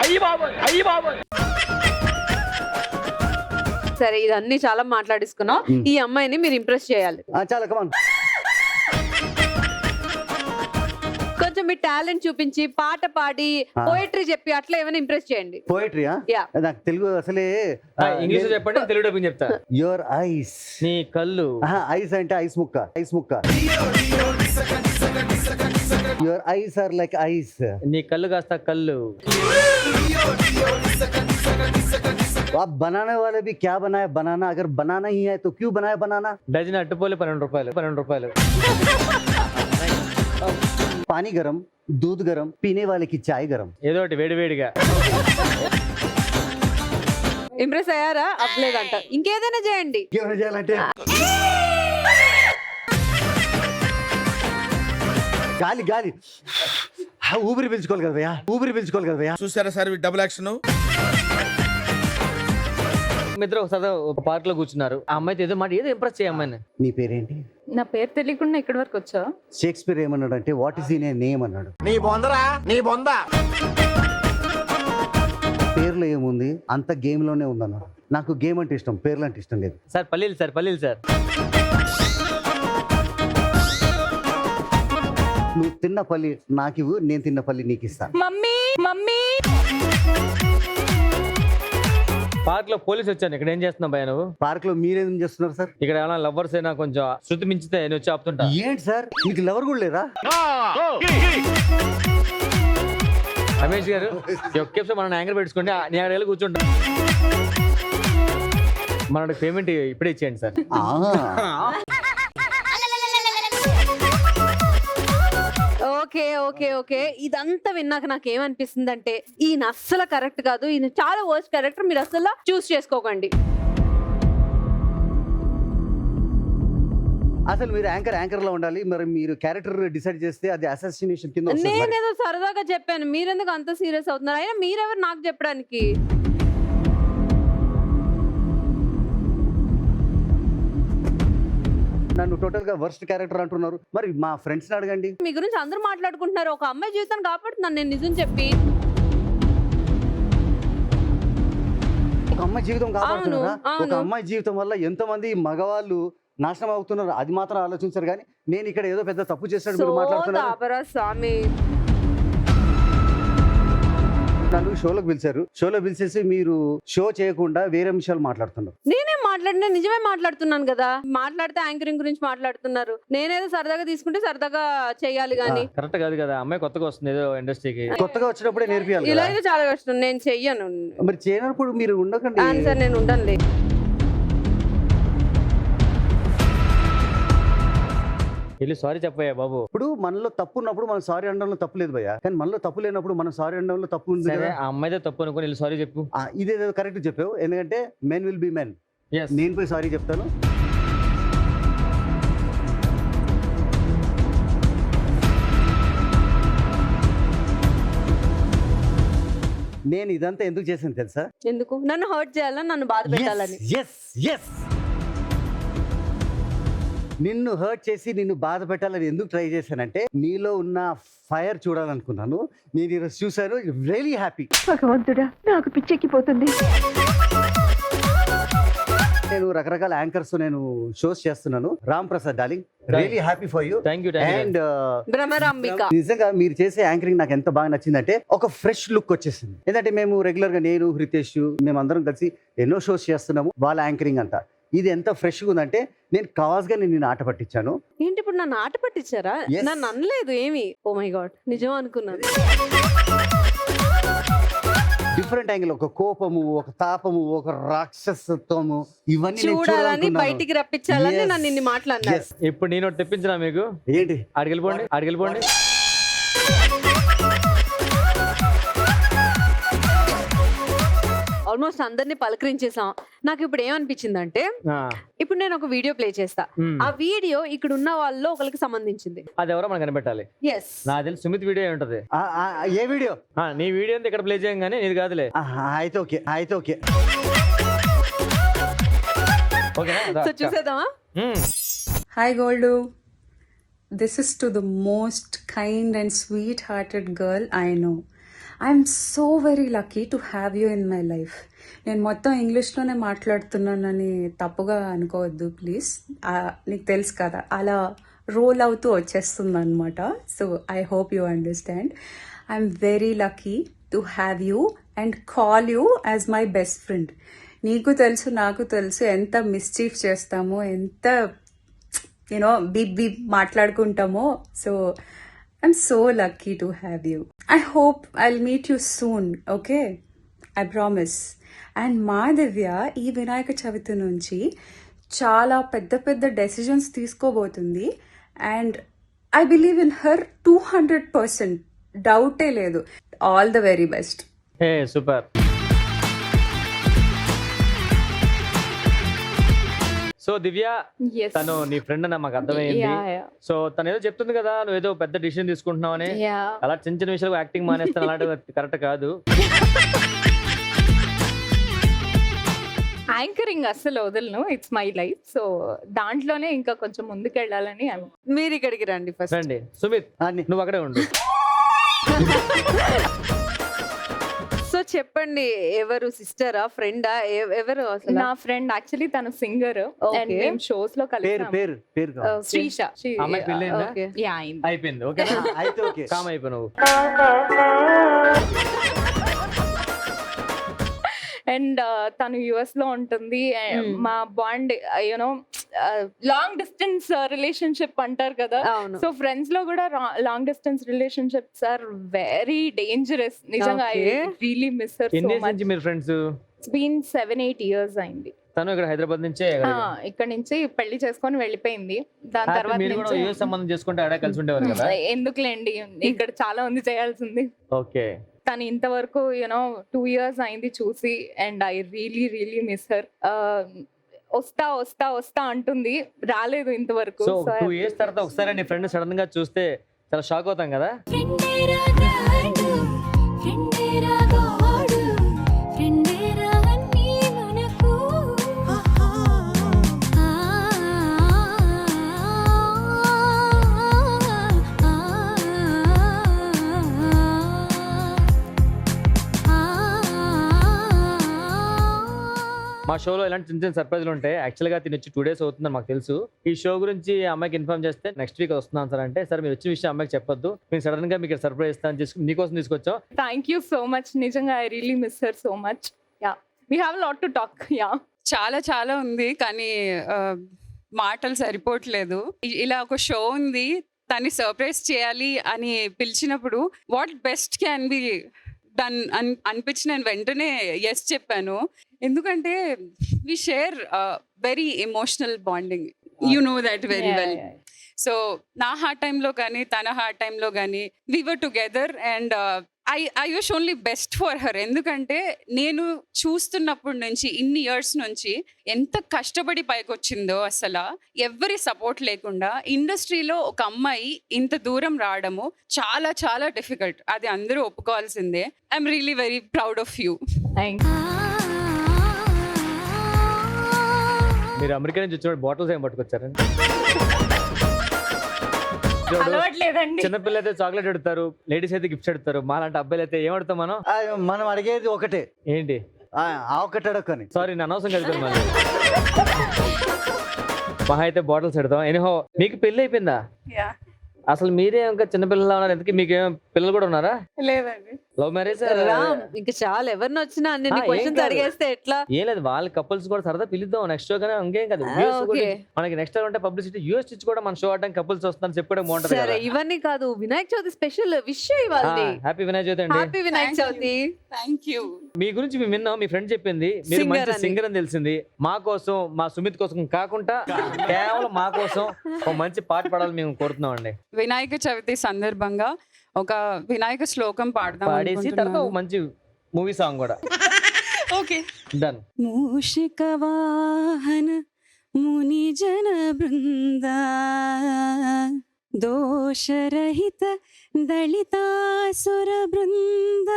Speaker 9: సరే, ఇదన్నీ చాలా మాట్లాడేసుకున్నాం. ఈ అమ్మాయిని మీరు ఇంప్రెస్ చేయాలి.
Speaker 6: చాలా కమాన్.
Speaker 9: కొంచెం మీ టాలెంట్ చూపించి పాట పాడి పోయట్రీ చెప్పి అట్లా ఏమైనా ఇంప్రెస్ చేయండి.
Speaker 6: పోయిటరీయా?
Speaker 9: Yeah.
Speaker 6: నాకు తెలుగు అసలే.
Speaker 4: ఇంగ్లీష్ చెప్పండి, తెలుగు డబ్బింగ్ చెప్తా.
Speaker 6: Your eyes.
Speaker 4: నీ కళ్ళు.
Speaker 6: ఐస్ అంటే ఐస్ ముక్క. Your eyes are like ice.
Speaker 4: నీ కళ్ళు కాస్త కళ్ళు.
Speaker 6: आप बनाने वाले भी क्या बनाया बनाना, अगर बनाना ही है तो क्यों बनाया बनाना.
Speaker 4: డజన్ అట్టుపోలే 12 రూపాయలు.
Speaker 6: पानी गरम, दूध गरम, पीने वाले की चाय गरम.
Speaker 4: ఏదో ఒకటి వేడివేడిగా.
Speaker 9: ఇంప్రెస్ అయ్యారా? అవ్వలేదంట. ఇంకేదైనా చేయండి.
Speaker 6: ఏమైనా చేయాలంటే గాలి గాలి ఊపిరి పీల్చుకోవాలి కదా భయ్యా.
Speaker 1: చూసారా సార్ డబుల్ యాక్షన్.
Speaker 4: మీ ఇద్దరు ఒకసారి ఒక పార్క్ లో కూర్చున్నారు. ఆ అమ్మాయితో ఏదో ఇంప్రెస్ చేయ అమ్మాయిని.
Speaker 6: నీ పేరేంటి?
Speaker 8: నా పేరు తెలియకుండా ఇక్కడి వరకు వచ్చా?
Speaker 6: షేక్స్పియర్ ఏమన్నాడు అంటే what is in a name అన్నాడు. పేర్లో ఏముంది, అంత గేమ్ లోనే ఉందన్నాడు. నాకు గేమ్ అంటే ఇష్టం, పేర్లు అంటే ఇష్టం లేదు.
Speaker 4: సార్ పల్లీలు సార్.
Speaker 6: నువ్వు తిన్న పల్లి నాకు ఇవ్వు, నేను తిన్న పల్లి నీకు ఇస్తాను.
Speaker 8: మమ్మీ
Speaker 4: పార్క్ లో పోలీసు వచ్చాను. ఇక్కడ ఏం చేస్తున్నావు భయ నువ్వు?
Speaker 6: పార్క్ లో మీరేం చేస్తున్నారు సార్?
Speaker 4: ఇక్కడ ఏమైనా లవర్స్ అయినా కొంచెం శృతి మించితే నేను వచ్చి ఆపుతుంటా.
Speaker 6: ఏంటి సార్, మీకు లవర్ కూడా లేరా?
Speaker 4: రమేష్ గారు, ఒకేసారి మనం యాంకర్ పెట్టుకోండి. నేను అక్కడ వెళ్ళి కూర్చుంటా. మనకి పేమెంట్ ఇప్పుడే ఇచ్చేయండి సార్.
Speaker 9: ఓకే. ఇదంతా విన్నాక నాకు ఏమనిపిస్తుంది అంటే ఈయన అస్సలు కరెక్ట్ కాదు, ఈయన చాలా వర్స్ట్ క్యారెక్టర్. మీరు అస్సలు చూస్ చేసుకోకండి.
Speaker 6: అసలు మీరు యాంకర్ లో ఉండాలి. మరి మీరు క్యారెక్టర్ డిసైడ్ చేస్తే అది అసాసినేషన్ కింద వస్తుంది.
Speaker 9: నేనేదో సరదాగా చెప్పాను, మీరెందుకు అంత సీరియస్ అవుతున్నారు? అయినా మీరెవరు నాకు చెప్పడానికి?
Speaker 6: నన్ను టోటల్ గా వర్స్ట్ క్యారెక్టర్ అంటున్నారు. మరి మా ఫ్రెండ్స్ ని అడగండి.
Speaker 9: మీ గురించి అందరూ మాట్లాడుకుంటున్నారు. ఒక అమ్మాయి జీవితాన్ని కాపాడుతున్నాను నేను నిజం చెప్పి.
Speaker 6: ఒక అమ్మాయి జీవితం కాపాడుతున్నారా? ఒక అమ్మాయి జీవితం వల్ల ఎంతమంది మగవాళ్ళు నాశనం అవుతున్నారు, అది మాత్రం ఆలోచించరు. కానీ నేను ఇక్కడ ఏదో పెద్ద తప్పు చేస్తాడు మీరు
Speaker 9: సో
Speaker 6: మాట్లాడుతున్నారు.
Speaker 9: దాబరా స్వామి.
Speaker 6: నన్ను షోలోకి పిలిచారు, షోలో పిలిచేసి మీరు షో చేయకుండా వేరే విషయాలు మాట్లాడుతున్నారు.
Speaker 9: నేనేం మాట్లాడినా నిజమే మాట్లాడుతున్నాను కదా. మాట్లాడితే యాంకరింగ్ గురించి మాట్లాడుతున్నారు, నేనేదో సరదాగా తీసుకుంటే సరదాగా చేయాలి గానీ
Speaker 4: కరెక్ట్ కాదు కదా. అమ్మాయి కొత్తగా వస్తుంది ఏదో ఇండస్ట్రీకి.
Speaker 6: కొత్తగా వచ్చినప్పుడే నేర్పియాలి
Speaker 9: ఇలా
Speaker 6: కదా.
Speaker 9: అయితే చాలా కష్టం, నేను చెయ్యను.
Speaker 6: మరి చేయనప్పుడు మీరు ఉండకండి.
Speaker 9: ఆన్సర్ నేను ఉండనులే.
Speaker 4: వెళ్ళి సారీ చెప్పయ్యా బాబు.
Speaker 6: ఇప్పుడు మనలో తప్పు ఉన్నప్పుడు మనం సారీ అనడంలో తప్పు లేదు భయ్యా, కానీ మనలో తప్పు లేనప్పుడు మనం సారీ అనడంలో తప్పు ఉంది
Speaker 4: సరే
Speaker 6: కదా.
Speaker 4: ఆ అమ్మాయితో తప్పు అనుకుని వెళ్ళి సారీ చెప్పు.
Speaker 6: ఇదేదో కరెక్ట్ చెప్పావు, ఎందుకంటే men will be men.
Speaker 4: Yes.
Speaker 6: నేను పోయి సారీ చెప్తాను. నేను ఇదంతా ఎందుకు చేశాను తెలుసా?
Speaker 9: ఎందుకు నన్ను హర్ట్ చేయాలని, నన్ను బాధ పెట్టాలని.
Speaker 6: Yes, yes. నిన్ను హర్ట్ చేసి నిన్ను బాధ పెట్టాలని ఎందుకు ట్రై చేశానంటే నీలో ఉన్న ఫైర్ చూడాలనుకున్నాను. నేను ఈరోజు చూశాను, రియలీ హ్యాపీ.
Speaker 3: భగవంతుడా, నాకు పిచ్చెక్కిపోతుంది.
Speaker 6: నేను రకరకాల యాంకర్స్ నేను షోస్ చేస్తున్నాను. Ram Prasad darling, really happy for you.
Speaker 4: Thank you.
Speaker 6: And
Speaker 9: Bhramarambika.
Speaker 6: నిజంగా మీరు చేసే యాంకరింగ్ నాకు ఎంత బాగా నచ్చిందంటే ఒక ఫ్రెష్ లుక్ వచ్చేసింది. ఎందుకంటే మేము రెగ్యులర్ గా నేను హితేష్ మేమందరం కలిసి ఎన్నో షోస్ చేస్తున్నాము, వాళ్ళ యాంకరింగ్ అంతా. ఇది ఎంత ఫ్రెష్గా ఉందంటే నేను కావాల్సిగా నేను ఆట పట్టించాను.
Speaker 9: ఏంటి ఇప్పుడు నన్ను ఆట పట్టించారా?
Speaker 6: Yes.
Speaker 9: నన్ను అనలేదు ఏమి. ఓ మై గాడ్, నిజం అనుకున్నాను.
Speaker 6: డిఫరెంట్ యాంగిల్, ఒక కోపము, ఒక తాపము, ఒక రాక్షసత్వము, ఇవన్నీ నేను
Speaker 9: చూడాలని
Speaker 6: చూడాలనుకున్నాను.
Speaker 9: బయటికి రప్పించాలని
Speaker 6: Yes.
Speaker 9: నన్ను ఇన్ని మాట్లాడినారు.
Speaker 6: Yes.
Speaker 4: ఇప్పుడు నేను ఒకటి తెప్పించినా మీకు.
Speaker 6: ఏంటి?
Speaker 4: అడిగిపోండి.
Speaker 9: ఆల్మోస్ట్ అందరినీ పలకరించేసాం. నాకు ఇప్పుడు ఏమనిపించిందంటే, ఇప్పుడు నేను ఒక వీడియో ప్లే చేస్తా. ఆ వీడియో ఇక్కడ ఉన్న వాళ్ళలో ఒకరికి సంబంధించింది.
Speaker 4: అది ఎవరో మనకు కనిపెట్టాలి.
Speaker 9: ఎస్,
Speaker 4: నాకు తెలిసి సుమిత్ వీడియో ఉంటది.
Speaker 6: ఏ వీడియో?
Speaker 4: నీ వీడియో అంతా ఇక్కడ ప్లే చేయం కానీ నీది కాదులే.
Speaker 6: అయితే ఓకే.
Speaker 4: ఓకేనా?
Speaker 9: సో చూసేద్దామా?
Speaker 11: Hi Goldu, this is to the most kind and sweet-hearted girl I know. I'm so very lucky to have you in my life. నేను మొత్తం ఇంగ్లీష్లోనే మాట్లాడుతున్నానని తప్పుగా అనుకోవద్దు ప్లీజ్. నీకు తెలుసు కదా, అలా రోల్ అవుతూ వచ్చేస్తుంది అనమాట. So I hope you understand. I'm very lucky to have you and call you as my best friend. నీకు తెలుసు, నాకు తెలుసు ఎంత మిస్చీఫ్ చేస్తామో, ఎంత యూనో బీప్ మాట్లాడుకుంటామో. So I'm so lucky to have you. I hope I'll meet you soon, okay? I promise. And మా దివ్య ఈ వినాయక చవితి నుంచి చాలా పెద్ద డెసిషన్స్ తీసుకోబోతుంది. And I believe in her 200%. డౌటే లేదు. All the very best.
Speaker 4: ఏ సూపర్. So Divya,
Speaker 8: Yes.
Speaker 4: తను నీ ఫ్రెండ్ అన్న మాకు అర్థమైంది.
Speaker 8: Yeah.
Speaker 4: సో తను ఏదో చెప్తుంది కదా, నువ్వు ఏదో పెద్ద డిసిషన్ తీసుకుంటున్నావు అని.
Speaker 8: Yeah.
Speaker 4: అలా చిన్న విషయాలు యాక్టింగ్ మానేస్తాను, అలాంటి కరెక్ట్ కాదు.
Speaker 8: యాంకరింగ్ అస్సలు వదలను, ఇట్స్ మై లైఫ్. సో దాంట్లోనే ఇంకా కొంచెం ముందుకెళ్ళాలని
Speaker 9: మీరు ఇక్కడికి రండి ఫస్ట్.
Speaker 4: రండి సుమిత్, నువ్వు అక్కడే ఉండు.
Speaker 9: సో చెప్పండి, ఎవరు సిస్టరా, ఫ్రెండా, ఎవరు అసలు?
Speaker 8: నా ఫ్రెండ్ యాక్చువల్లీ తను సింగర్ అండ్ మేము షోస్ లో కలిసి
Speaker 6: పేరు
Speaker 8: శ్రీష.
Speaker 4: అమ్మాయి పెళ్ళైందా?
Speaker 9: Okay.
Speaker 8: యా, అయింది.
Speaker 4: అయిపోయింది. ఓకే
Speaker 6: అయితే ఓకే.
Speaker 4: కామ్ అయిపో నువ్వు.
Speaker 8: అండ్ తను యుఎస్ లో ఉంటుంది. మా bond you know long distance relationship అంటారు కదా.
Speaker 9: అవును.
Speaker 8: సో ఫ్రెండ్స్ లో కూడా long distance relationships are very dangerous. నిజంగా I
Speaker 9: Okay.
Speaker 8: Really miss her so
Speaker 4: ఎన్ని years
Speaker 8: మచ్.
Speaker 4: నుంచి మీరు ఫ్రెండ్స్?
Speaker 8: ఇట్స్ బీన్ 7-8 years అయింది.
Speaker 4: తను ఇక్కడ హైదరాబాద్ నుంచే
Speaker 8: ఇక్కడ నుంచి పెళ్లి చేసుకొని వెళ్ళిపోయింది. దాని తర్వాత
Speaker 4: మీరు కూడా
Speaker 8: నుంచి
Speaker 4: యూఎస్ సంబంధం చేసుకుంటే ఆడ కలిసి ఉండేవారు కదా.
Speaker 8: ఎందుకులేండి, ఇక్కడ చాలా ఉంది చేయాల్సింది.
Speaker 4: ఓకే.
Speaker 8: తను ఇంతవరకు యూనో 2 years అయింది చూసి, and I really miss her. వస్తా అంటుంది, రాలేదు ఇంతవరకు.
Speaker 4: సో 2 years తర్వాత ఒకసారి నీ ఫ్రెండ్ సడన్ గా చూస్తే చాలా షాక్ అవుతాం కదా. మా షోలో ఇలాంటి చిన్న చిన్న సర్ప్రైజ్లు ఉంటాయి. యాక్చువల్గా తిని వచ్చి 2 days అవుతుందని మాకు తెలుసు. ఈ షో గురించి అమ్మాయికి ఇన్ఫార్మ్ చేస్తే నెక్స్ట్ వీక్ వస్తున్నాను సార్ అంటే, సార్ మీరు వచ్చిన విషయం అమ్మాయికి చెప్పొద్దు, మేము సడన్ గా మీకు సర్ప్రైజ్ ఇస్తాను చెప్పి మీకోసం తీసుకొచ్చాం.
Speaker 8: Thank you so much. నిజంగా I really miss her so much. Yeah, we have lot to talk. Yeah,
Speaker 11: చాలా ఉంది కానీ మాటలు సరిపోవట్లేదు. ఇలా ఒక షో ఉంది, తన్ని సర్ప్రైజ్ చేయాలి అని పిలిచినప్పుడు what best can be done అనిపించి నేను వెంటనే ఎస్ చెప్పాను. ఎందుకంటే we share very emotional bonding, you know that very well. So నా హార్డ్ టైంలో కానీ తన హార్డ్ టైంలో కానీ we were together and I wish only best for her. ఎందుకంటే నేను చూస్తున్నప్పటి నుంచి ఇన్ని ఇయర్స్ నుంచి ఎంత కష్టపడి పైకి వచ్చిందో, అసలు ఎవరి సపోర్ట్ లేకుండా ఇండస్ట్రీలో ఒక అమ్మాయి ఇంత దూరం రావడము చాలా చాలా డిఫికల్ట్. అది అందరూ ఒప్పుకోవాల్సిందే. I'm really very proud of you.
Speaker 8: Thank you.
Speaker 4: మీరు అమెరికా నుంచి వచ్చిన బాటిల్స్ ఏం పట్టుకొచ్చారండి?
Speaker 8: అలవాట్లేదండి.
Speaker 4: చిన్నపిల్లలు అయితే చాక్లెట్ ఎడతారు, లేడీస్ అయితే గిఫ్ట్స్ ఎడతారు, మాలాంటి అబ్బాయిలు అయితే ఏం అడుగుతాం మనం?
Speaker 6: మనం అడిగేది ఒకటే,
Speaker 4: ఏంటి?
Speaker 6: ఆ ఒకటి అడగని.
Speaker 4: సారీ, నేను అనవసరం కలిపాను మళ్ళీ. మహా అయితే బాటిల్స్ ఎడతాం. ఎనీహో, మీకు పెళ్లి అయిపోయిందా? అసలు మీరే ఇంకా చిన్నపిల్లలు ఉన్నారు, ఎందుకు మీకేం పిల్లలు కూడా ఉన్నారా?
Speaker 11: లేదండి.
Speaker 4: Love marriage?
Speaker 9: ఇంకా చాలా ఎవరిని వచ్చినా అన్ని క్వశ్చన్స్ అడిగేస్తే ఎట్లా?
Speaker 4: ఏం లేదు, వాళ్ళ కపుల్స్ కూడా సరదా పిలుద్దాం నెక్స్ట్ షో. కానీ ఇంకేం కాదు, మనకి నెక్స్ట్ అంటే పబ్లిసిటీ. యూఎస్ నుంచి కూడా మన షో ఆడడానికి కపుల్స్ వస్తారని చెప్పడం బాగుంటది.
Speaker 9: సరే, ఇవన్నీ కాదు, వినాయక చవితి స్పెషల్ విష్ ఇవ్వాలి.
Speaker 4: హ్యాపీ వినాయక చవితి అండి.
Speaker 9: Happy Vinayaka Chavithi.
Speaker 11: Thank you.
Speaker 4: మీ గురించి మేము విన్నాం, మీ ఫ్రెండ్ చెప్పింది మీరు మంచి సింగర్ అని తెలిసింది. మా కోసం, మా సుమిత్ కోసం కాకుండా కేవలం మా కోసం ఒక మంచి పాట పాడాలి మేము కోరుతున్నాం అండి.
Speaker 11: వినాయక చవితి సందర్భంగా ఒక వినాయక శ్లోకం
Speaker 4: పాడేసి తర్వాత ఒక మంచి మూవీ సాంగ్ కూడా.
Speaker 11: Okay,
Speaker 4: done.
Speaker 11: మూషిక వాహన ముని జన బృంద దోషరహిత దళితాసుర బృంద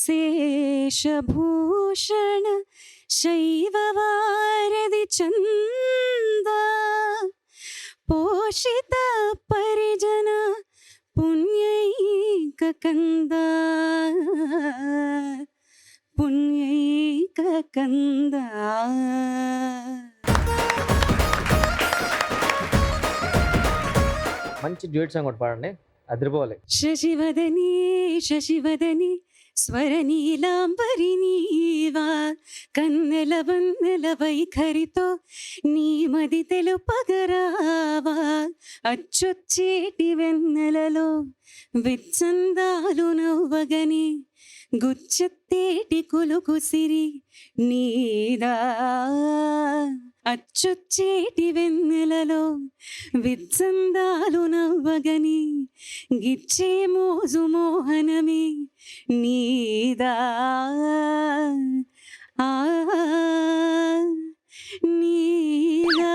Speaker 11: శేషభూషణ శైవ వారధి చంద పోషిత పరిజన పుణ్యైక కంద పుణ్యైక కంద.
Speaker 4: మంచి డ్యూయట్ సాంగ్ ఒకటి పాడండి, అదిరిపోవాలి.
Speaker 11: శశివదని శశివదని స్వరనీలాంబరి నీవా కన్నెల వన్నెల వైఖరితో నీ మది తెలుపగరావా అచ్చొచ్చేటి వెన్నెలలో విచ్చందాలు నవ్వగని గుచ్చెత్తేటి కులుకు సిరి నీదా అచ్చొచ్చేటి వెన్నెలలో విచ్చందాలు నవ్వగని గిచ్చే మోజు మోహనమే నీదా నీదా.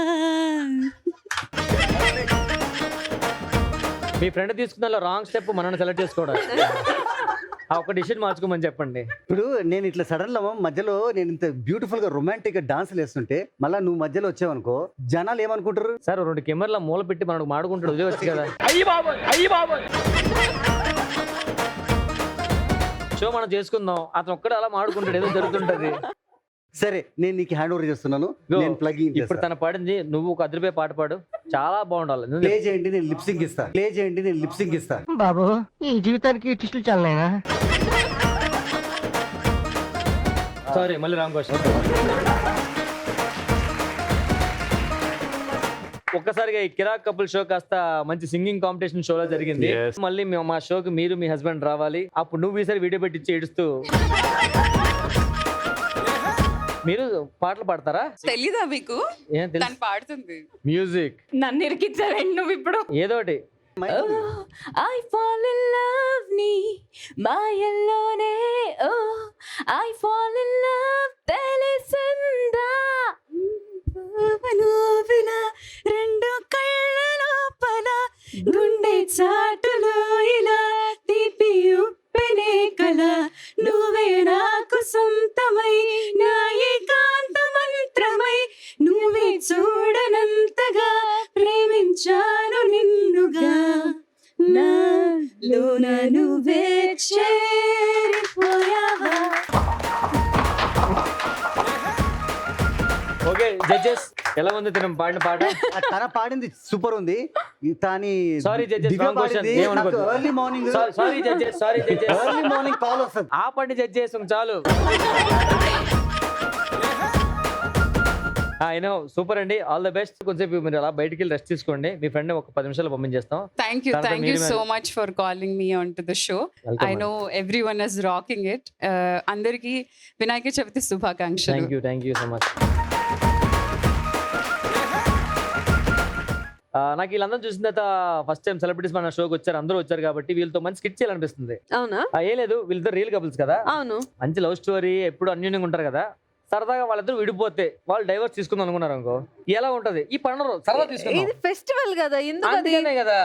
Speaker 4: మీ ఫ్రెండ్ తీసుకున్న రాంగ్ స్టెప్ మనల్ని సెలెక్ట్ చేసుకోవడం. ఆ ఒక డిసిషన్ మార్చుకోమని చెప్పండి.
Speaker 6: ఇప్పుడు నేను ఇట్లా సడన్ గా మధ్యలో నేను ఇంత బ్యూటిఫుల్ గా రొమాంటిక్ గా డాన్సులు వేస్తుంటే మళ్ళీ నువ్వు మధ్యలో వచ్చావనుకో జనాలు ఏమనుకుంటారు?
Speaker 4: సార్ 2 కెమెరాల మూల పెట్టి మనకు మాడుకుంటాడు, వదిలేవచ్చు కదా. అయ్యి బాబోయ్ షో మనం చేసుకుందాం, అతను ఒక్కడే అలా మాడుకుంటాడు, ఏదో జరుగుతుంటది.
Speaker 6: సరే, నేను నీకు హ్యాండ్ ఓవర్ చేస్తున్నాను. నేను ప్లగ్ ఇన్.
Speaker 4: ఇప్పుడు తన పాడింది, నువ్వు ఒక అదిరిపోయే పాట పాడు, చాలా బాగుండాలి.
Speaker 6: ప్లే చేయండి, నేను లిప్సింగ్ ఇస్తా. ప్లే చేయండి, నేను లిప్సింగ్ ఇస్తా.
Speaker 2: బాబు, ఈ జీవితానికి టిస్టులు చాలనైనా.
Speaker 4: సారీ, మళ్ళీ రాంగ్ క్వశ్చన్. ఒక్కసారిగా ఈ కిరాక్ కపుల్ షో కాస్త మంచి సింగింగ్ కాంపిటీషన్ షోలో జరిగింది. మళ్ళీ మా షోకి మీరు మీ హస్బెండ్ రావాలి. అప్పుడు నువ్వు ఈసారి వీడియో పెట్టించి ఏడుస్తూ మీరు పాటలు పాడతారా?
Speaker 11: తెలీదా మీకు?
Speaker 4: ఏం తెలుసు?
Speaker 11: తను పాడుతుంది
Speaker 4: మ్యూజిక్.
Speaker 8: నన్ను ఇరికించావేంటి నువ్వు ఇప్పుడు?
Speaker 4: ఏదోటి.
Speaker 8: I fall in love నీ మాయల్లోనే, ఓ I fall in love తెలిసిందా రెండు కళ్ళ లోపల గుండె చాటులో ఇలా తీపి ఉప్పెనే కల నువ్వే నాకు సొంతమై నా ఏకాంత మంత్రమై నువ్వే చూడనంతగా ప్రేమించాను నిన్నుగా నాలోన నువ్వే చేరిపోయావా.
Speaker 4: ఎలా ఉంది తినం పాడిన పాట?
Speaker 6: తన పాడింది సూపర్ ఉంది. కానీ
Speaker 4: sorry judges,
Speaker 6: early morning
Speaker 4: sorry judges,
Speaker 6: early morning call వస్తుంది.
Speaker 4: ఆ పండి జడ్జెస్ చాలు. అయినో సూపర్ అండి, ఆల్ ద బెస్ట్. కొంచెంసేపు మీరు అలా బయటికి వెళ్ళి రెస్ట్ తీసుకోండి. మీ ఫ్రెండ్ ఒక 10 నిమిషాలు పంపించేస్తాం.
Speaker 11: Thank you so much for calling me onto the show. I know everyone is rocking it. Andariki Vinayaka Chavati Shubhakankshalu.
Speaker 4: Thank you so much. నాకు వీళ్ళందరూ చూసిన తర్వాత ఫస్ట్ టైం సెలబ్రిటీస్ మన షోకి వచ్చారు, అందరూ వచ్చారు కాబట్టి వీళ్ళతో మంచి స్కిట్ చేయాలనిపిస్తుంది.
Speaker 9: అవునా?
Speaker 4: ఏం లేదు, వీళ్ళతో రియల్ కపుల్స్ కదా,
Speaker 9: అవును.
Speaker 4: మంచి లవ్ స్టోరీ, ఎప్పుడు అన్యోన్యంగా ఉంటారు కదా. సరదాగా వాళ్ళిద్దరు విడిపోతే వాళ్ళు డైవర్స్ తీసుకుందాం అనుకున్నారు అనుకో, ఎలా ఉంటది? ఈ పండుగ సరదా తీసుకుందాం.
Speaker 9: ఇది ఫెస్టివల్ కదా, ఎందుకు అది?
Speaker 4: అందుకనే కదా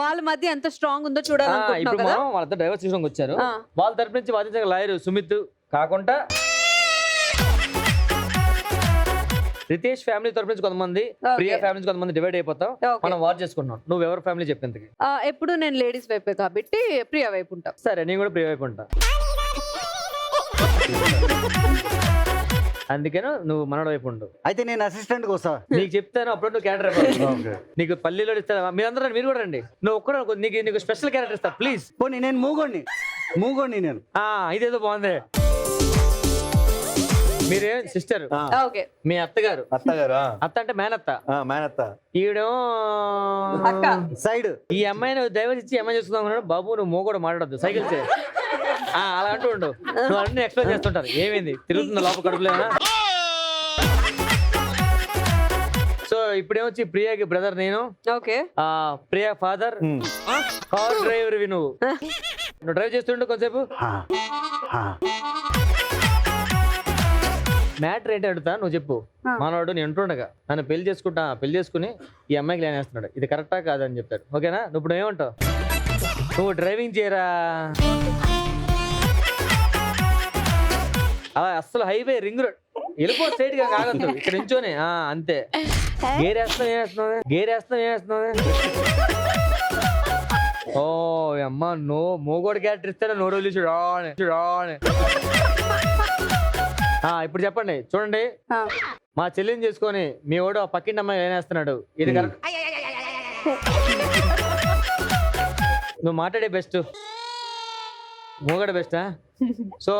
Speaker 9: వాళ్ళ మధ్య ఎంత స్ట్రాంగ్ ఉందో
Speaker 4: ఇప్పుడు
Speaker 9: చూడాలనుకుంటున్నావు కదా.
Speaker 4: మనం వాళ్ళిద్దరు డైవర్స్ తీసుకోవడానికి వచ్చారు.
Speaker 9: ఆ.
Speaker 4: వాళ్ళ తరపు నుంచి వాదించే లాయర్ సుమిత్ కాకుండా రితేష్ ఫ్యామిలీ తరపు నుంచి కొంతమంది, ప్రియా ఫ్యామిలీ నుంచి కొంతమంది డివైడ్ అయిపోతాం.
Speaker 9: Okay.
Speaker 4: మనం వార్ చేసుకుంటున్నాం. నువ్వు ఎవరి ఫ్యామిలీ చెప్పింది?
Speaker 9: ఎప్పుడు నేను లేడీస్ వైపే కాబట్టి ప్రియా వైపు ఉంటా.
Speaker 4: సరే, నేను కూడా ప్రియా వైపు ఉంటా. అందుకనే నువ్వు మనోడ వైపు ఉండు.
Speaker 6: అయితే నేను అసిస్టెంట్ గా వస్తా.
Speaker 4: నీకు చెప్తాను, అప్పుడు నువ్వు క్యారెక్టర్ అయిపోతావు. నీకు పల్లీలో ఇస్తా. మీరందరూ మీరు కూడా రండి. నువ్వు ఒక్కడు నీకు స్పెషల్ క్యారెక్టర్ ఇస్తా ప్లీజ్.
Speaker 6: పోనీ నేను మూగోడిని నేను.
Speaker 4: ఇదేదో బాగుంది. మీరే సిస్టర్,
Speaker 9: ఓకే.
Speaker 4: మీ అత్తగారు. అత్త అంటే
Speaker 5: మేనత్త.
Speaker 4: ఈడేమో
Speaker 6: సైడ్.
Speaker 4: ఈ అమ్మాయిని దైవం ఇచ్చి అమ్మాయి చేసుకుందాం అన్నాడు. బాబు నువ్వు మోగోడు మాట్లాడద్దు, సైకిల్ చే అలా అంటూ ఉండు. నువ్వు అన్ని ఎక్స్ప్లెయిన్ చేస్తుంటారు. ఏమైంది తిరుగుతున్న లోపల కడుపులేనా? సో ఇప్పుడేమొచ్చి ప్రియాకి బ్రదర్ నేను,
Speaker 9: okay.
Speaker 4: Priya father, car driver నువ్వు. నువ్వు డ్రైవ్ చేస్తుండే కొంతసేపు. మ్యాటర్ ఏంటి అడుగుతా, నువ్వు చెప్పు. మనవాడు నేను ఉంటుండగా నన్ను పెళ్లి చేసుకుని ఈ అమ్మాయికి లైన్ వేస్తున్నాడు, ఇది కరెక్టా కాదని చెప్తాడు. ఓకేనా? నువ్వు ఇప్పుడు ఏమంటావు? నువ్వు డ్రైవింగ్ చేయరా, అలా అస్సలు హైవే రింగ్ రోడ్ వెళ్ళిపో, స్ట్రైట్ గా కాగద్దు, ఇక్కడ నుంచోనే అంతే. గేర్ వేస్తున్నావు. ఓ అమ్మ, మోగోడు క్యారెక్టర్ ఇస్తే నోరు వదిలి చూడాలి. ఇప్పుడు చెప్పండి, చూడండి. మా చెల్లిని చేసుకొని మీ వాడు ఆ పక్కింటి అమ్మాయి ఏనేస్తున్నాడు, ఇది కరెక్ట్? నువ్వు మాట్లాడే బెస్ట్, మూగడ బెస్టా? సో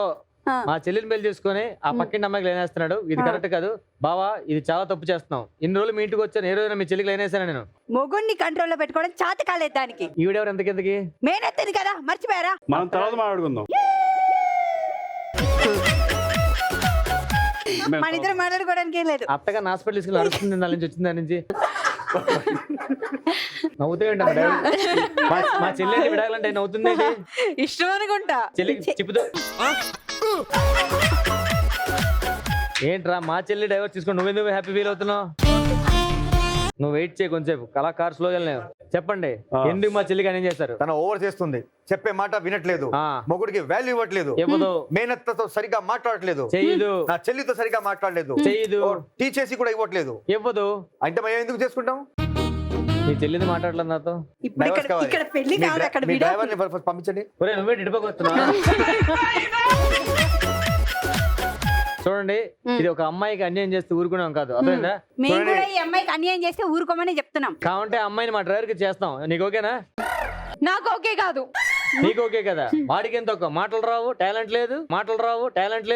Speaker 4: మా చెల్లిని పెళ్లి చేసుకొని ఆ పక్కింటి అమ్మాయికి లేనేస్తున్నాడు, ఇది కరెక్ట్ కాదు బావా, ఇది చాలా తప్పు చేస్తున్నావు. ఇన్ని రోజులు మీ ఇంటికి వచ్చాను, ఏ రోజున మీ చెల్లికి లేనేసాను నేను.
Speaker 3: మొగుడిని కంట్రోల్లో పెట్టుకోవడం చేత కాలేదు దానికి.
Speaker 4: ఈవిడెవరు ఎంతకి?
Speaker 3: మేనెత్తది కదా, మర్చిపోయారా?
Speaker 10: మనం తర్వాత మాట్లాడుకుందాం.
Speaker 3: మన ఇద్దరు మాట్లాడుకోవడానికి ఏం లేదు.
Speaker 4: అత్తగా హాస్పిటల్ తీసుకెళ్ళి అడుగుతుంది, దాని నుంచి వచ్చింది, దాని నుంచి నవ్వుతూ ఉంటా. మా చెల్లి విడాలంటే నవ్వుతుంది,
Speaker 9: ఇష్టం అనుకుంటా.
Speaker 4: చెల్లికి చెప్పుతూ. ఏంట్రా మా చెల్లి డైవర్స్ తీసుకొని నువ్వెందుకు హ్యాపీ ఫీల్ అవుతున్నావు? నువ్వు వెయిట్ చేయి కొంచెంసేపు, కళాకారు స్లో వెళ్ళలేవు. చెప్పండి, ఎందుకు మా చెల్లికి అని చేస్తారు?
Speaker 5: తన ఓవర్ చేస్తుంది, చెప్పే మాట వినట్లేదు, మొగుడికి వాల్యూ ఇవ్వట్లేదు, మేనత్తతో సరిగా మాట్లాడట్లేదు,
Speaker 4: చెయ్యదు,
Speaker 5: నా చెల్లితో సరిగా మాట్లాడలేదు,
Speaker 4: చెయ్యదు,
Speaker 5: టీ చేసి కూడా ఇవ్వట్లేదు,
Speaker 4: ఇవ్వదు.
Speaker 5: అంటే మనం ఎందుకు చేసుకుంటాం?
Speaker 4: నీ చెల్లిని మాట్లాడలేదు నాతో.
Speaker 3: ఇక్కడ పెళ్లి కాదు, అక్కడ
Speaker 5: డ్రైవర్ని పంపించండి.
Speaker 4: నువ్వే ఇటుపకొస్తున్నా. చూడండి, ఇది ఒక అమ్మాయికి అన్యాయం చేస్తే ఊరుకున్నాం కాదు, అర్థమైందా?
Speaker 3: మేము కూడా ఈ అమ్మాయికి అన్యాయం చేస్తే ఊరుకోమని చెప్తున్నాం.
Speaker 4: కావంటే అమ్మాయిని మా డ్రైవర్ కి చేస్తాం. నీకు ఓకేనా?
Speaker 9: నాకు ఓకే కాదు.
Speaker 4: నీకు ఓకే కదా? వాడికి ఎంత ఒక మాటలు రావు, టాలెంట్